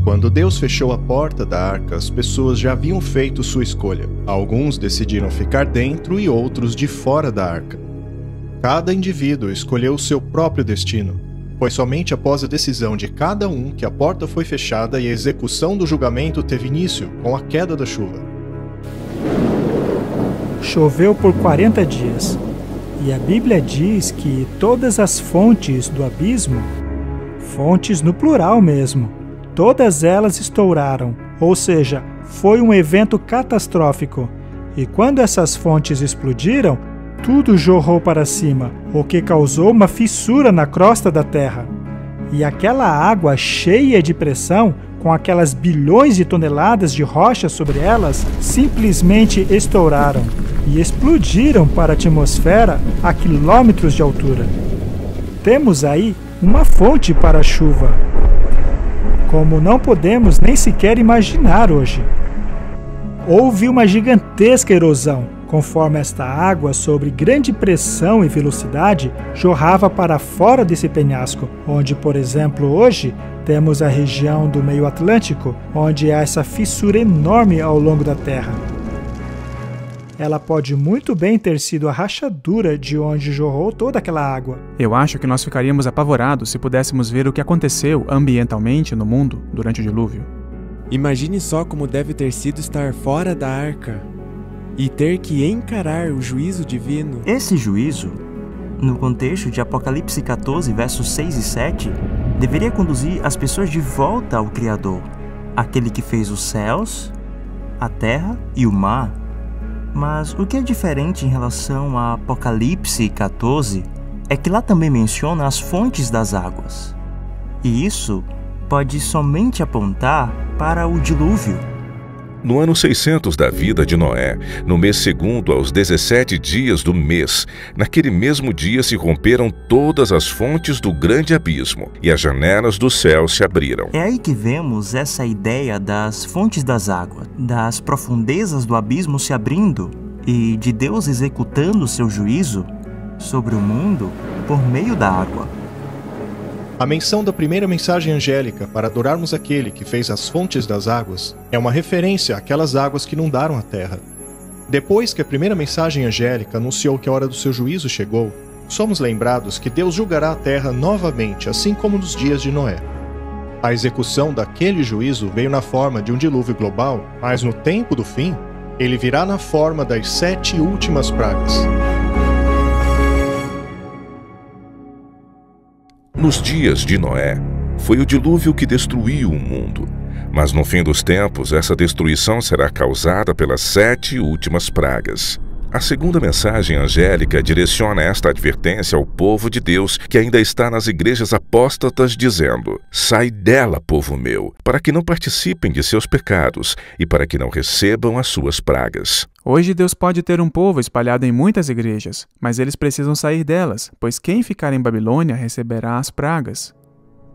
Quando Deus fechou a porta da arca, as pessoas já haviam feito sua escolha. Alguns decidiram ficar dentro e outros de fora da arca. Cada indivíduo escolheu o seu próprio destino. Foi somente após a decisão de cada um que a porta foi fechada e a execução do julgamento teve início com a queda da chuva. Choveu por 40 dias, e a Bíblia diz que todas as fontes do abismo, fontes no plural mesmo, todas elas estouraram, ou seja, foi um evento catastrófico. E quando essas fontes explodiram, tudo jorrou para cima, o que causou uma fissura na crosta da terra. E aquela água cheia de pressão, com aquelas bilhões de toneladas de rocha sobre elas, simplesmente estouraram e explodiram para a atmosfera a quilômetros de altura. Temos aí uma fonte para a chuva, como não podemos nem sequer imaginar hoje. Houve uma gigantesca erosão, conforme esta água, sob grande pressão e velocidade, jorrava para fora desse penhasco, onde, por exemplo, hoje, temos a região do meio Atlântico, onde há essa fissura enorme ao longo da Terra. Ela pode muito bem ter sido a rachadura de onde jorrou toda aquela água. Eu acho que nós ficaríamos apavorados se pudéssemos ver o que aconteceu ambientalmente no mundo durante o dilúvio. Imagine só como deve ter sido estar fora da arca e ter que encarar o juízo divino. Esse juízo, no contexto de Apocalipse 14, versos 6 e 7, deveria conduzir as pessoas de volta ao Criador, aquele que fez os céus, a terra e o mar. Mas o que é diferente em relação a Apocalipse 14 é que lá também menciona as fontes das águas. E isso pode somente apontar para o dilúvio. No ano 600 da vida de Noé, no mês segundo, aos 17 dias do mês, naquele mesmo dia se romperam todas as fontes do grande abismo, e as janelas do céu se abriram. É aí que vemos essa ideia das fontes das águas, das profundezas do abismo se abrindo, e de Deus executando seu juízo sobre o mundo por meio da água. A menção da primeira mensagem angélica para adorarmos aquele que fez as fontes das águas é uma referência àquelas águas que inundaram a terra. Depois que a primeira mensagem angélica anunciou que a hora do seu juízo chegou, somos lembrados que Deus julgará a terra novamente, assim como nos dias de Noé. A execução daquele juízo veio na forma de um dilúvio global, mas no tempo do fim, ele virá na forma das 7 últimas pragas. Nos dias de Noé, foi o dilúvio que destruiu o mundo. Mas no fim dos tempos, essa destruição será causada pelas 7 últimas pragas. A segunda mensagem angélica direciona esta advertência ao povo de Deus que ainda está nas igrejas apóstatas, dizendo: sai dela, povo meu, para que não participem de seus pecados e para que não recebam as suas pragas. Hoje Deus pode ter um povo espalhado em muitas igrejas, mas eles precisam sair delas, pois quem ficar em Babilônia receberá as pragas.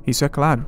Isso é claro.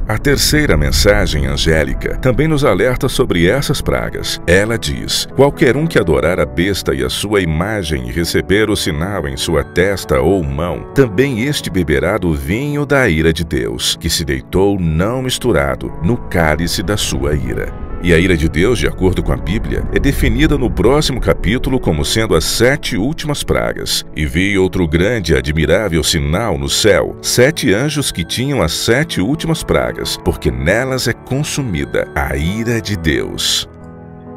A terceira mensagem angélica também nos alerta sobre essas pragas. Ela diz: qualquer um que adorar a besta e a sua imagem e receber o sinal em sua testa ou mão, também este beberá do vinho da ira de Deus, que se deitou não misturado no cálice da sua ira. E a ira de Deus, de acordo com a Bíblia, é definida no próximo capítulo como sendo as 7 últimas pragas. E vi outro grande e admirável sinal no céu, 7 anjos que tinham as 7 últimas pragas, porque nelas é consumida a ira de Deus.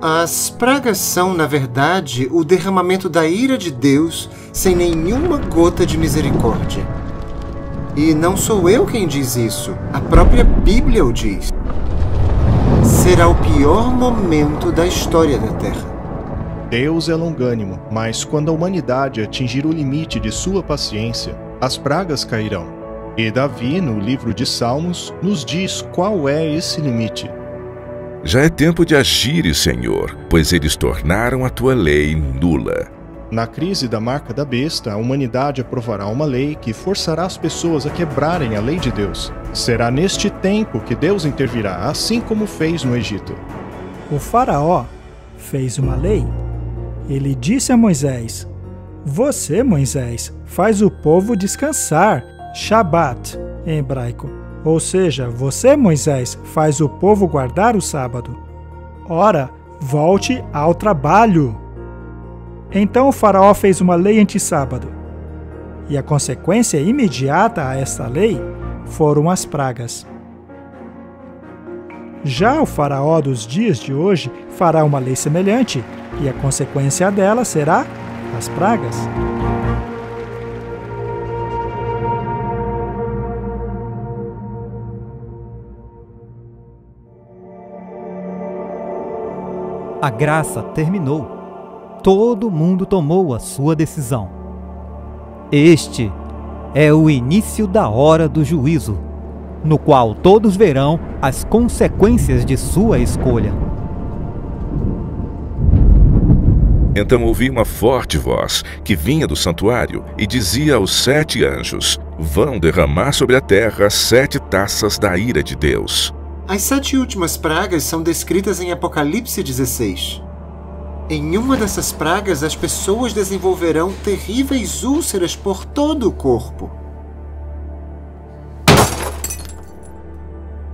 As pragas são, na verdade, o derramamento da ira de Deus sem nenhuma gota de misericórdia. E não sou eu quem diz isso, a própria Bíblia o diz. será o pior momento da história da Terra. Deus é longânimo, mas quando a humanidade atingir o limite de sua paciência, as pragas cairão. E Davi, no livro de Salmos, nos diz qual é esse limite. Já é tempo de agires, Senhor, pois eles tornaram a tua lei nula. Na crise da marca da besta, a humanidade aprovará uma lei que forçará as pessoas a quebrarem a lei de Deus. Será neste tempo que Deus intervirá, assim como fez no Egito. O faraó fez uma lei. Ele disse a Moisés: "Você, Moisés, faz o povo descansar." Shabat, em hebraico. Ou seja, você, Moisés, faz o povo guardar o sábado. Ora, volte ao trabalho. Então o faraó fez uma lei anti-sábado. E a consequência imediata a esta lei foram as pragas. Já o faraó dos dias de hoje fará uma lei semelhante, e a consequência dela será as pragas. A graça terminou. Todo mundo tomou a sua decisão. Este é o início da hora do juízo, no qual todos verão as consequências de sua escolha. Então ouvi uma forte voz que vinha do santuário e dizia aos 7 anjos: vão derramar sobre a terra 7 taças da ira de Deus. As 7 últimas pragas são descritas em Apocalipse 16. Em uma dessas pragas, as pessoas desenvolverão terríveis úlceras por todo o corpo.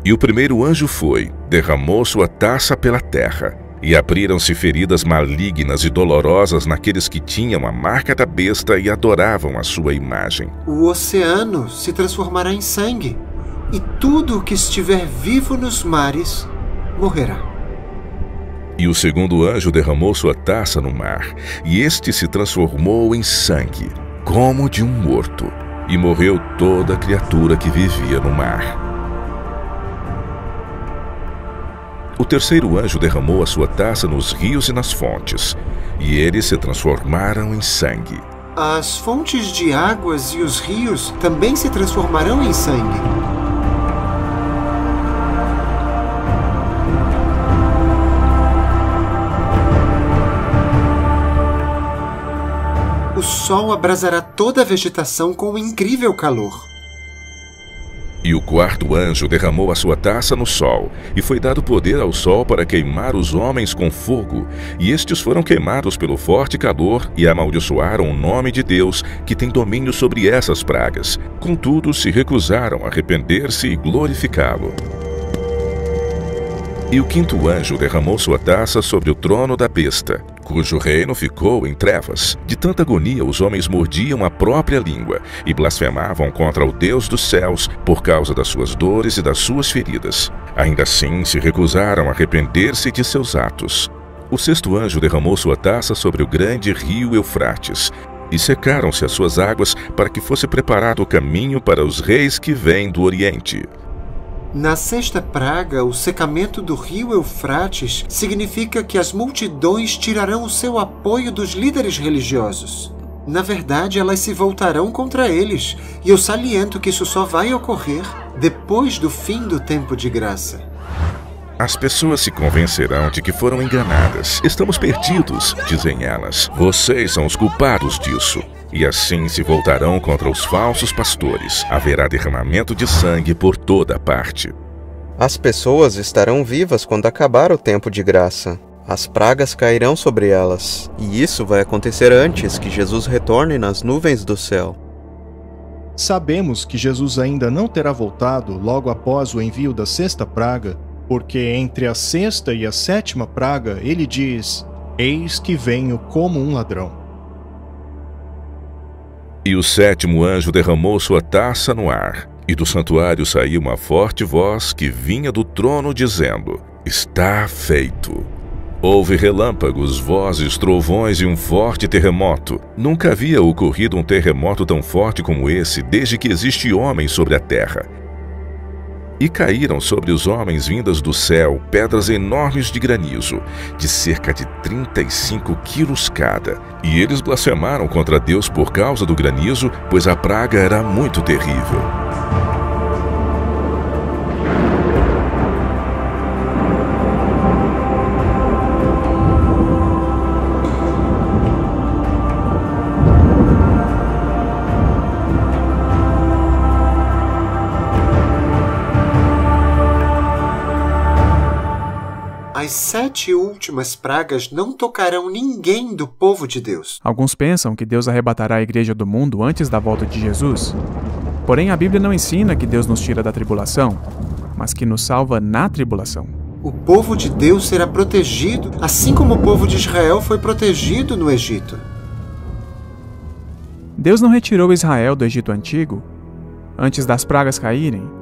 E o primeiro anjo foi, derramou sua taça pela terra, e abriram-se feridas malignas e dolorosas naqueles que tinham a marca da besta e adoravam a sua imagem. O oceano se transformará em sangue, e tudo o que estiver vivo nos mares morrerá. E o segundo anjo derramou sua taça no mar, e este se transformou em sangue, como de um morto, e morreu toda criatura que vivia no mar. O terceiro anjo derramou a sua taça nos rios e nas fontes, e eles se transformaram em sangue. As fontes de águas e os rios também se transformarão em sangue. O sol abrasará toda a vegetação com um incrível calor. E o quarto anjo derramou a sua taça no sol, e foi dado poder ao sol para queimar os homens com fogo, e estes foram queimados pelo forte calor e amaldiçoaram o nome de Deus, que tem domínio sobre essas pragas. Contudo, se recusaram a arrepender-se e glorificá-lo. E o quinto anjo derramou sua taça sobre o trono da besta, cujo reino ficou em trevas. De tanta agonia, os homens mordiam a própria língua e blasfemavam contra o Deus dos céus por causa das suas dores e das suas feridas. Ainda assim, se recusaram a arrepender-se de seus atos. O sexto anjo derramou sua taça sobre o grande rio Eufrates, e secaram-se as suas águas para que fosse preparado o caminho para os reis que vêm do Oriente. Na sexta praga, o secamento do rio Eufrates significa que as multidões tirarão o seu apoio dos líderes religiosos. Na verdade, elas se voltarão contra eles, e eu saliento que isso só vai ocorrer depois do fim do tempo de graça. As pessoas se convencerão de que foram enganadas. Estamos perdidos, dizem elas. Vocês são os culpados disso. E assim se voltarão contra os falsos pastores. Haverá derramamento de sangue por toda parte. As pessoas estarão vivas quando acabar o tempo de graça. As pragas cairão sobre elas. E isso vai acontecer antes que Jesus retorne nas nuvens do céu. Sabemos que Jesus ainda não terá voltado logo após o envio da sexta praga, porque entre a sexta e a sétima praga ele diz: eis que venho como um ladrão. E o sétimo anjo derramou sua taça no ar, e do santuário saiu uma forte voz que vinha do trono dizendo: está feito. Houve relâmpagos, vozes, trovões e um forte terremoto. Nunca havia ocorrido um terremoto tão forte como esse desde que existe homem sobre a terra. E caíram sobre os homens vindas do céu pedras enormes de granizo, de cerca de 35 quilos cada. E eles blasfemaram contra Deus por causa do granizo, pois a praga era muito terrível. As 7 últimas pragas não tocarão ninguém do povo de Deus. Alguns pensam que Deus arrebatará a igreja do mundo antes da volta de Jesus. Porém, a Bíblia não ensina que Deus nos tira da tribulação, mas que nos salva na tribulação. O povo de Deus será protegido, assim como o povo de Israel foi protegido no Egito. Deus não retirou Israel do Egito antigo antes das pragas caírem,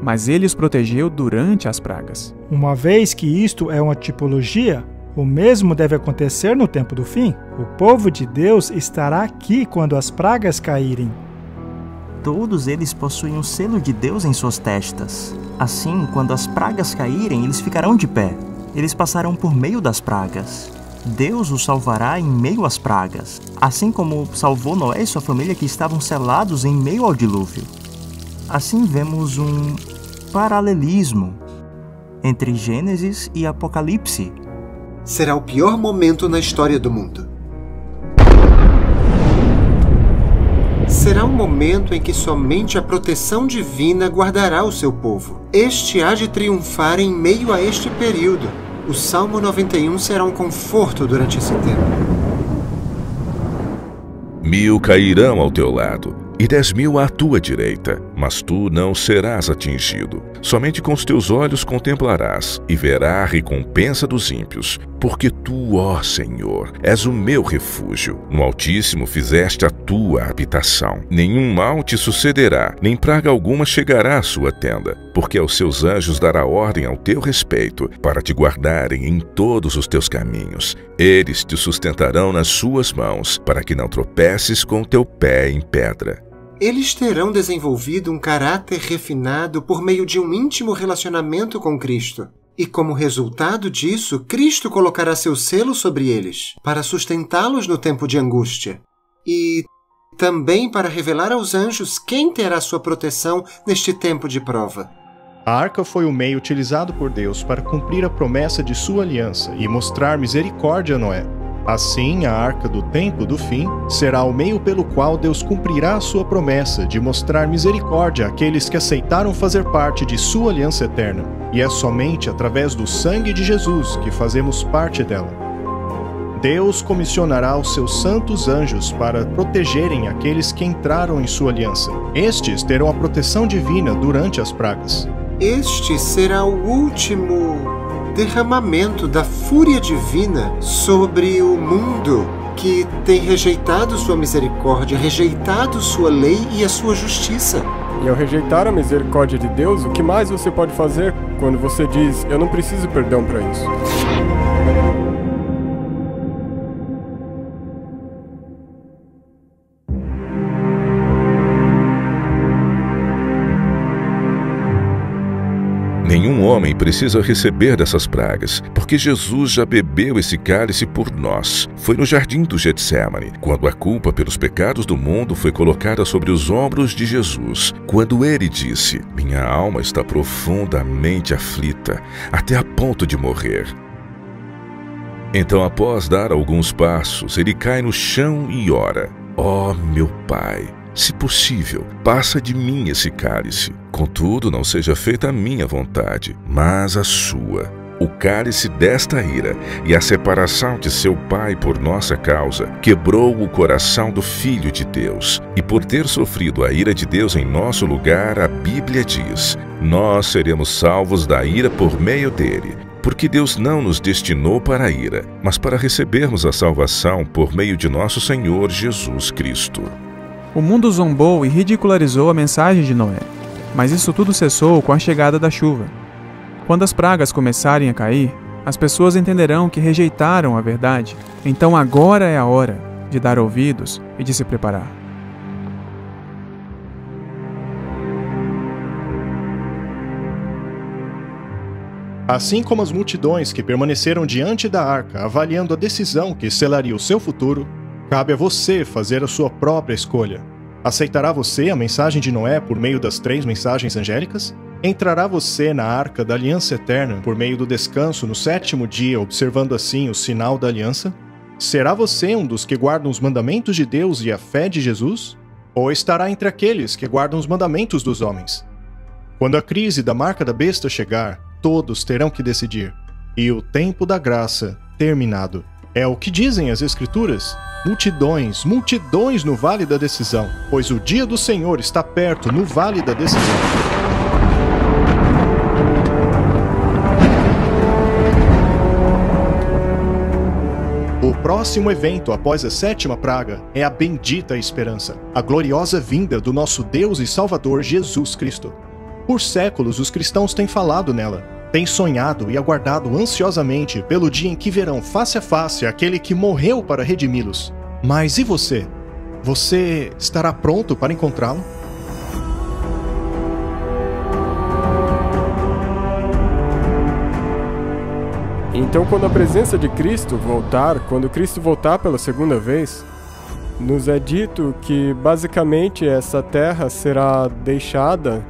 mas ele os protegeu durante as pragas. Uma vez que isto é uma tipologia, o mesmo deve acontecer no tempo do fim. O povo de Deus estará aqui quando as pragas caírem. Todos eles possuem um selo de Deus em suas testas. Assim, quando as pragas caírem, eles ficarão de pé. Eles passarão por meio das pragas. Deus os salvará em meio às pragas, assim como salvou Noé e sua família que estavam selados em meio ao dilúvio. Assim vemos um paralelismo entre Gênesis e Apocalipse. Será o pior momento na história do mundo. Será um momento em que somente a proteção divina guardará o seu povo. Este há de triunfar em meio a este período. O Salmo 91 será um conforto durante esse tempo. 1000 cairão ao teu lado e 10.000 à tua direita, mas tu não serás atingido. Somente com os teus olhos contemplarás e verás a recompensa dos ímpios, porque tu, ó Senhor, és o meu refúgio. No Altíssimo fizeste a tua habitação. Nenhum mal te sucederá, nem praga alguma chegará à sua tenda, porque aos seus anjos dará ordem ao teu respeito, para te guardarem em todos os teus caminhos. Eles te sustentarão nas suas mãos, para que não tropeces com teu pé em pedra. Eles terão desenvolvido um caráter refinado por meio de um íntimo relacionamento com Cristo. E como resultado disso, Cristo colocará seu selo sobre eles, para sustentá-los no tempo de angústia. E também para revelar aos anjos quem terá sua proteção neste tempo de prova. A arca foi o meio utilizado por Deus para cumprir a promessa de sua aliança e mostrar misericórdia a Noé. Assim, a arca do tempo do fim será o meio pelo qual Deus cumprirá a sua promessa de mostrar misericórdia àqueles que aceitaram fazer parte de sua aliança eterna. E é somente através do sangue de Jesus que fazemos parte dela. Deus comissionará os seus santos anjos para protegerem aqueles que entraram em sua aliança. Estes terão a proteção divina durante as pragas. Este será o último derramamento da fúria divina sobre o mundo que tem rejeitado sua misericórdia, rejeitado sua lei e a sua justiça. E ao rejeitar a misericórdia de Deus, o que mais você pode fazer quando você diz, eu não preciso perdão para isso? Nenhum homem precisa receber dessas pragas, porque Jesus já bebeu esse cálice por nós. Foi no jardim do Getsemane, quando a culpa pelos pecados do mundo foi colocada sobre os ombros de Jesus, quando ele disse, minha alma está profundamente aflita, até a ponto de morrer. Então, após dar alguns passos, ele cai no chão e ora, ó meu Pai, se possível, passa de mim esse cálice. Contudo, não seja feita a minha vontade, mas a sua. O cálice desta ira e a separação de seu Pai por nossa causa quebrou o coração do Filho de Deus. E por ter sofrido a ira de Deus em nosso lugar, a Bíblia diz, nós seremos salvos da ira por meio dele. Porque Deus não nos destinou para a ira, mas para recebermos a salvação por meio de nosso Senhor Jesus Cristo. O mundo zombou e ridicularizou a mensagem de Noé, mas isso tudo cessou com a chegada da chuva. Quando as pragas começarem a cair, as pessoas entenderão que rejeitaram a verdade. Então agora é a hora de dar ouvidos e de se preparar. Assim como as multidões que permaneceram diante da arca, avaliando a decisão que selaria o seu futuro, cabe a você fazer a sua própria escolha. Aceitará você a mensagem de Noé por meio das 3 mensagens angélicas? Entrará você na arca da aliança eterna por meio do descanso no 7º dia, observando assim o sinal da aliança? Será você um dos que guardam os mandamentos de Deus e a fé de Jesus? Ou estará entre aqueles que guardam os mandamentos dos homens? Quando a crise da marca da besta chegar, todos terão que decidir. E o tempo da graça terminado. É o que dizem as Escrituras. Multidões, multidões no vale da decisão, pois o dia do Senhor está perto no vale da decisão. O próximo evento após a 7ª praga é a bendita esperança, a gloriosa vinda do nosso Deus e Salvador Jesus Cristo. Por séculos os cristãos têm falado nela, têm sonhado e aguardado ansiosamente pelo dia em que verão face a face aquele que morreu para redimi-los. Mas e você? Você estará pronto para encontrá-lo? Então, quando a presença de Cristo voltar, quando Cristo voltar pela 2ª vez, nos é dito que basicamente essa terra será deixada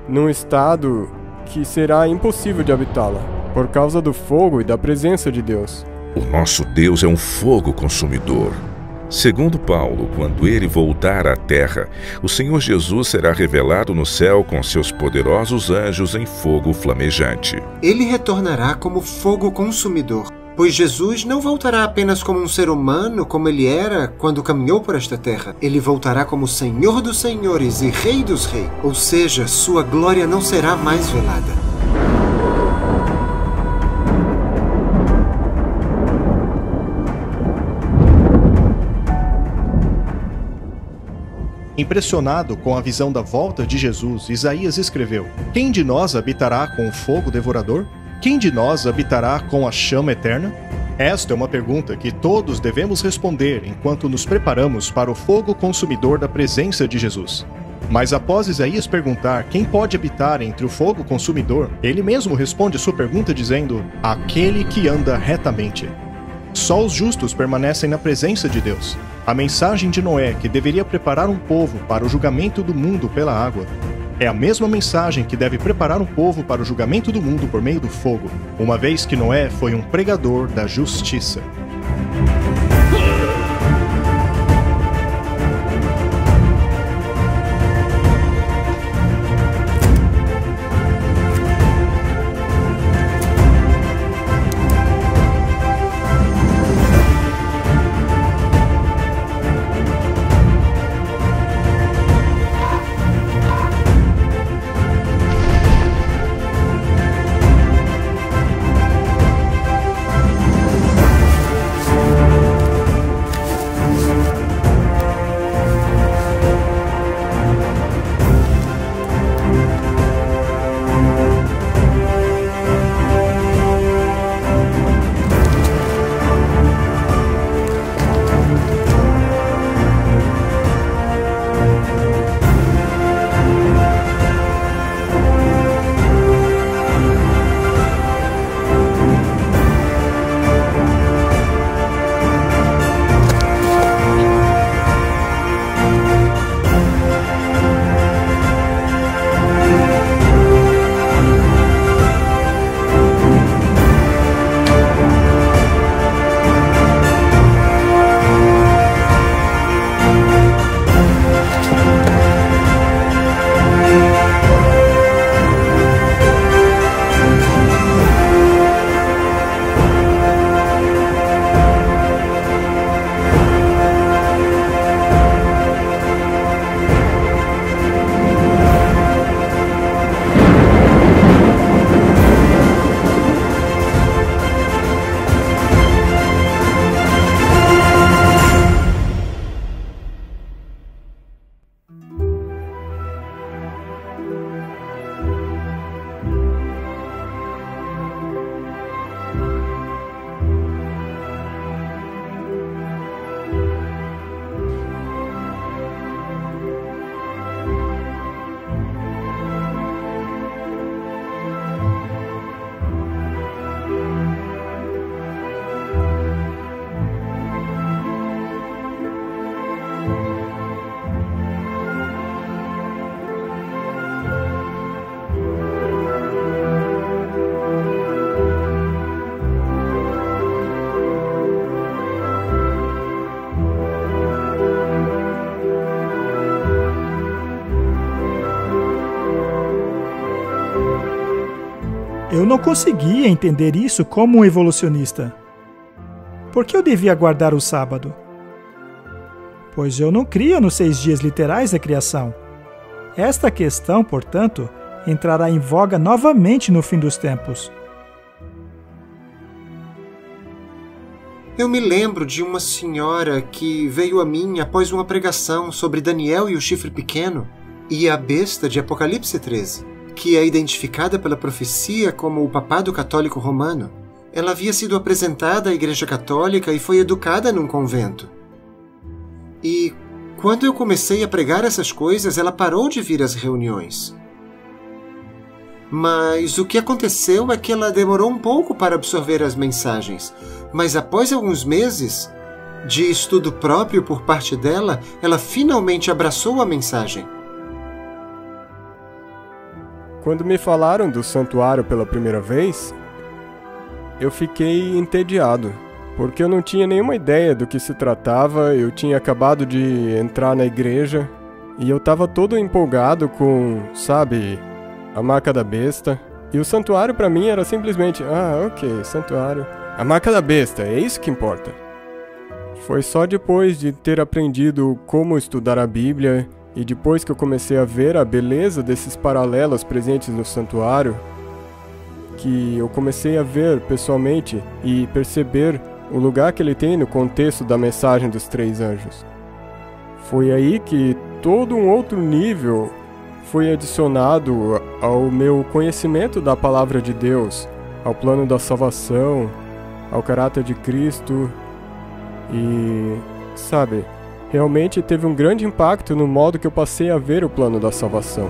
num estado que será impossível de habitá-la, por causa do fogo e da presença de Deus. O nosso Deus é um fogo consumidor. Segundo Paulo, quando ele voltar à terra, o Senhor Jesus será revelado no céu com seus poderosos anjos em fogo flamejante. Ele retornará como fogo consumidor, pois Jesus não voltará apenas como um ser humano como ele era quando caminhou por esta terra. Ele voltará como Senhor dos Senhores e Rei dos Reis, ou seja, sua glória não será mais velada. Impressionado com a visão da volta de Jesus, Isaías escreveu: Quem de nós habitará com o fogo devorador? Quem de nós habitará com a chama eterna? Esta é uma pergunta que todos devemos responder enquanto nos preparamos para o fogo consumidor da presença de Jesus. Mas após Isaías perguntar quem pode habitar entre o fogo consumidor, ele mesmo responde sua pergunta dizendo: aquele que anda retamente. Só os justos permanecem na presença de Deus. A mensagem de Noé, que deveria preparar um povo para o julgamento do mundo pela água, é a mesma mensagem que deve preparar um povo para o julgamento do mundo por meio do fogo, uma vez que Noé foi um pregador da justiça. Eu não conseguia entender isso como um evolucionista. Por que eu devia guardar o sábado? Pois eu não cria nos 6 dias literais da criação. Esta questão, portanto, entrará em voga novamente no fim dos tempos. Eu me lembro de uma senhora que veio a mim após uma pregação sobre Daniel e o chifre pequeno e a besta de Apocalipse 13, que é identificada pela profecia como o papado católico romano. Ela havia sido apresentada à Igreja Católica e foi educada num convento. E quando eu comecei a pregar essas coisas, ela parou de vir às reuniões. Mas o que aconteceu é que ela demorou um pouco para absorver as mensagens. Mas após alguns meses de estudo próprio por parte dela, ela finalmente abraçou a mensagem. Quando me falaram do santuário pela primeira vez, eu fiquei entediado, porque eu não tinha nenhuma ideia do que se tratava. Eu tinha acabado de entrar na igreja e eu estava todo empolgado com, sabe, a marca da besta. E o santuário para mim era simplesmente, ok, santuário. A marca da besta, é isso que importa. Foi só depois de ter aprendido como estudar a Bíblia e depois que eu comecei a ver a beleza desses paralelos presentes no santuário, que eu comecei a ver pessoalmente e perceber o lugar que ele tem no contexto da mensagem dos 3 anjos. Foi aí que todo um outro nível foi adicionado ao meu conhecimento da palavra de Deus, ao plano da salvação, ao caráter de Cristo e, sabe, realmente teve um grande impacto no modo que eu passei a ver o plano da salvação.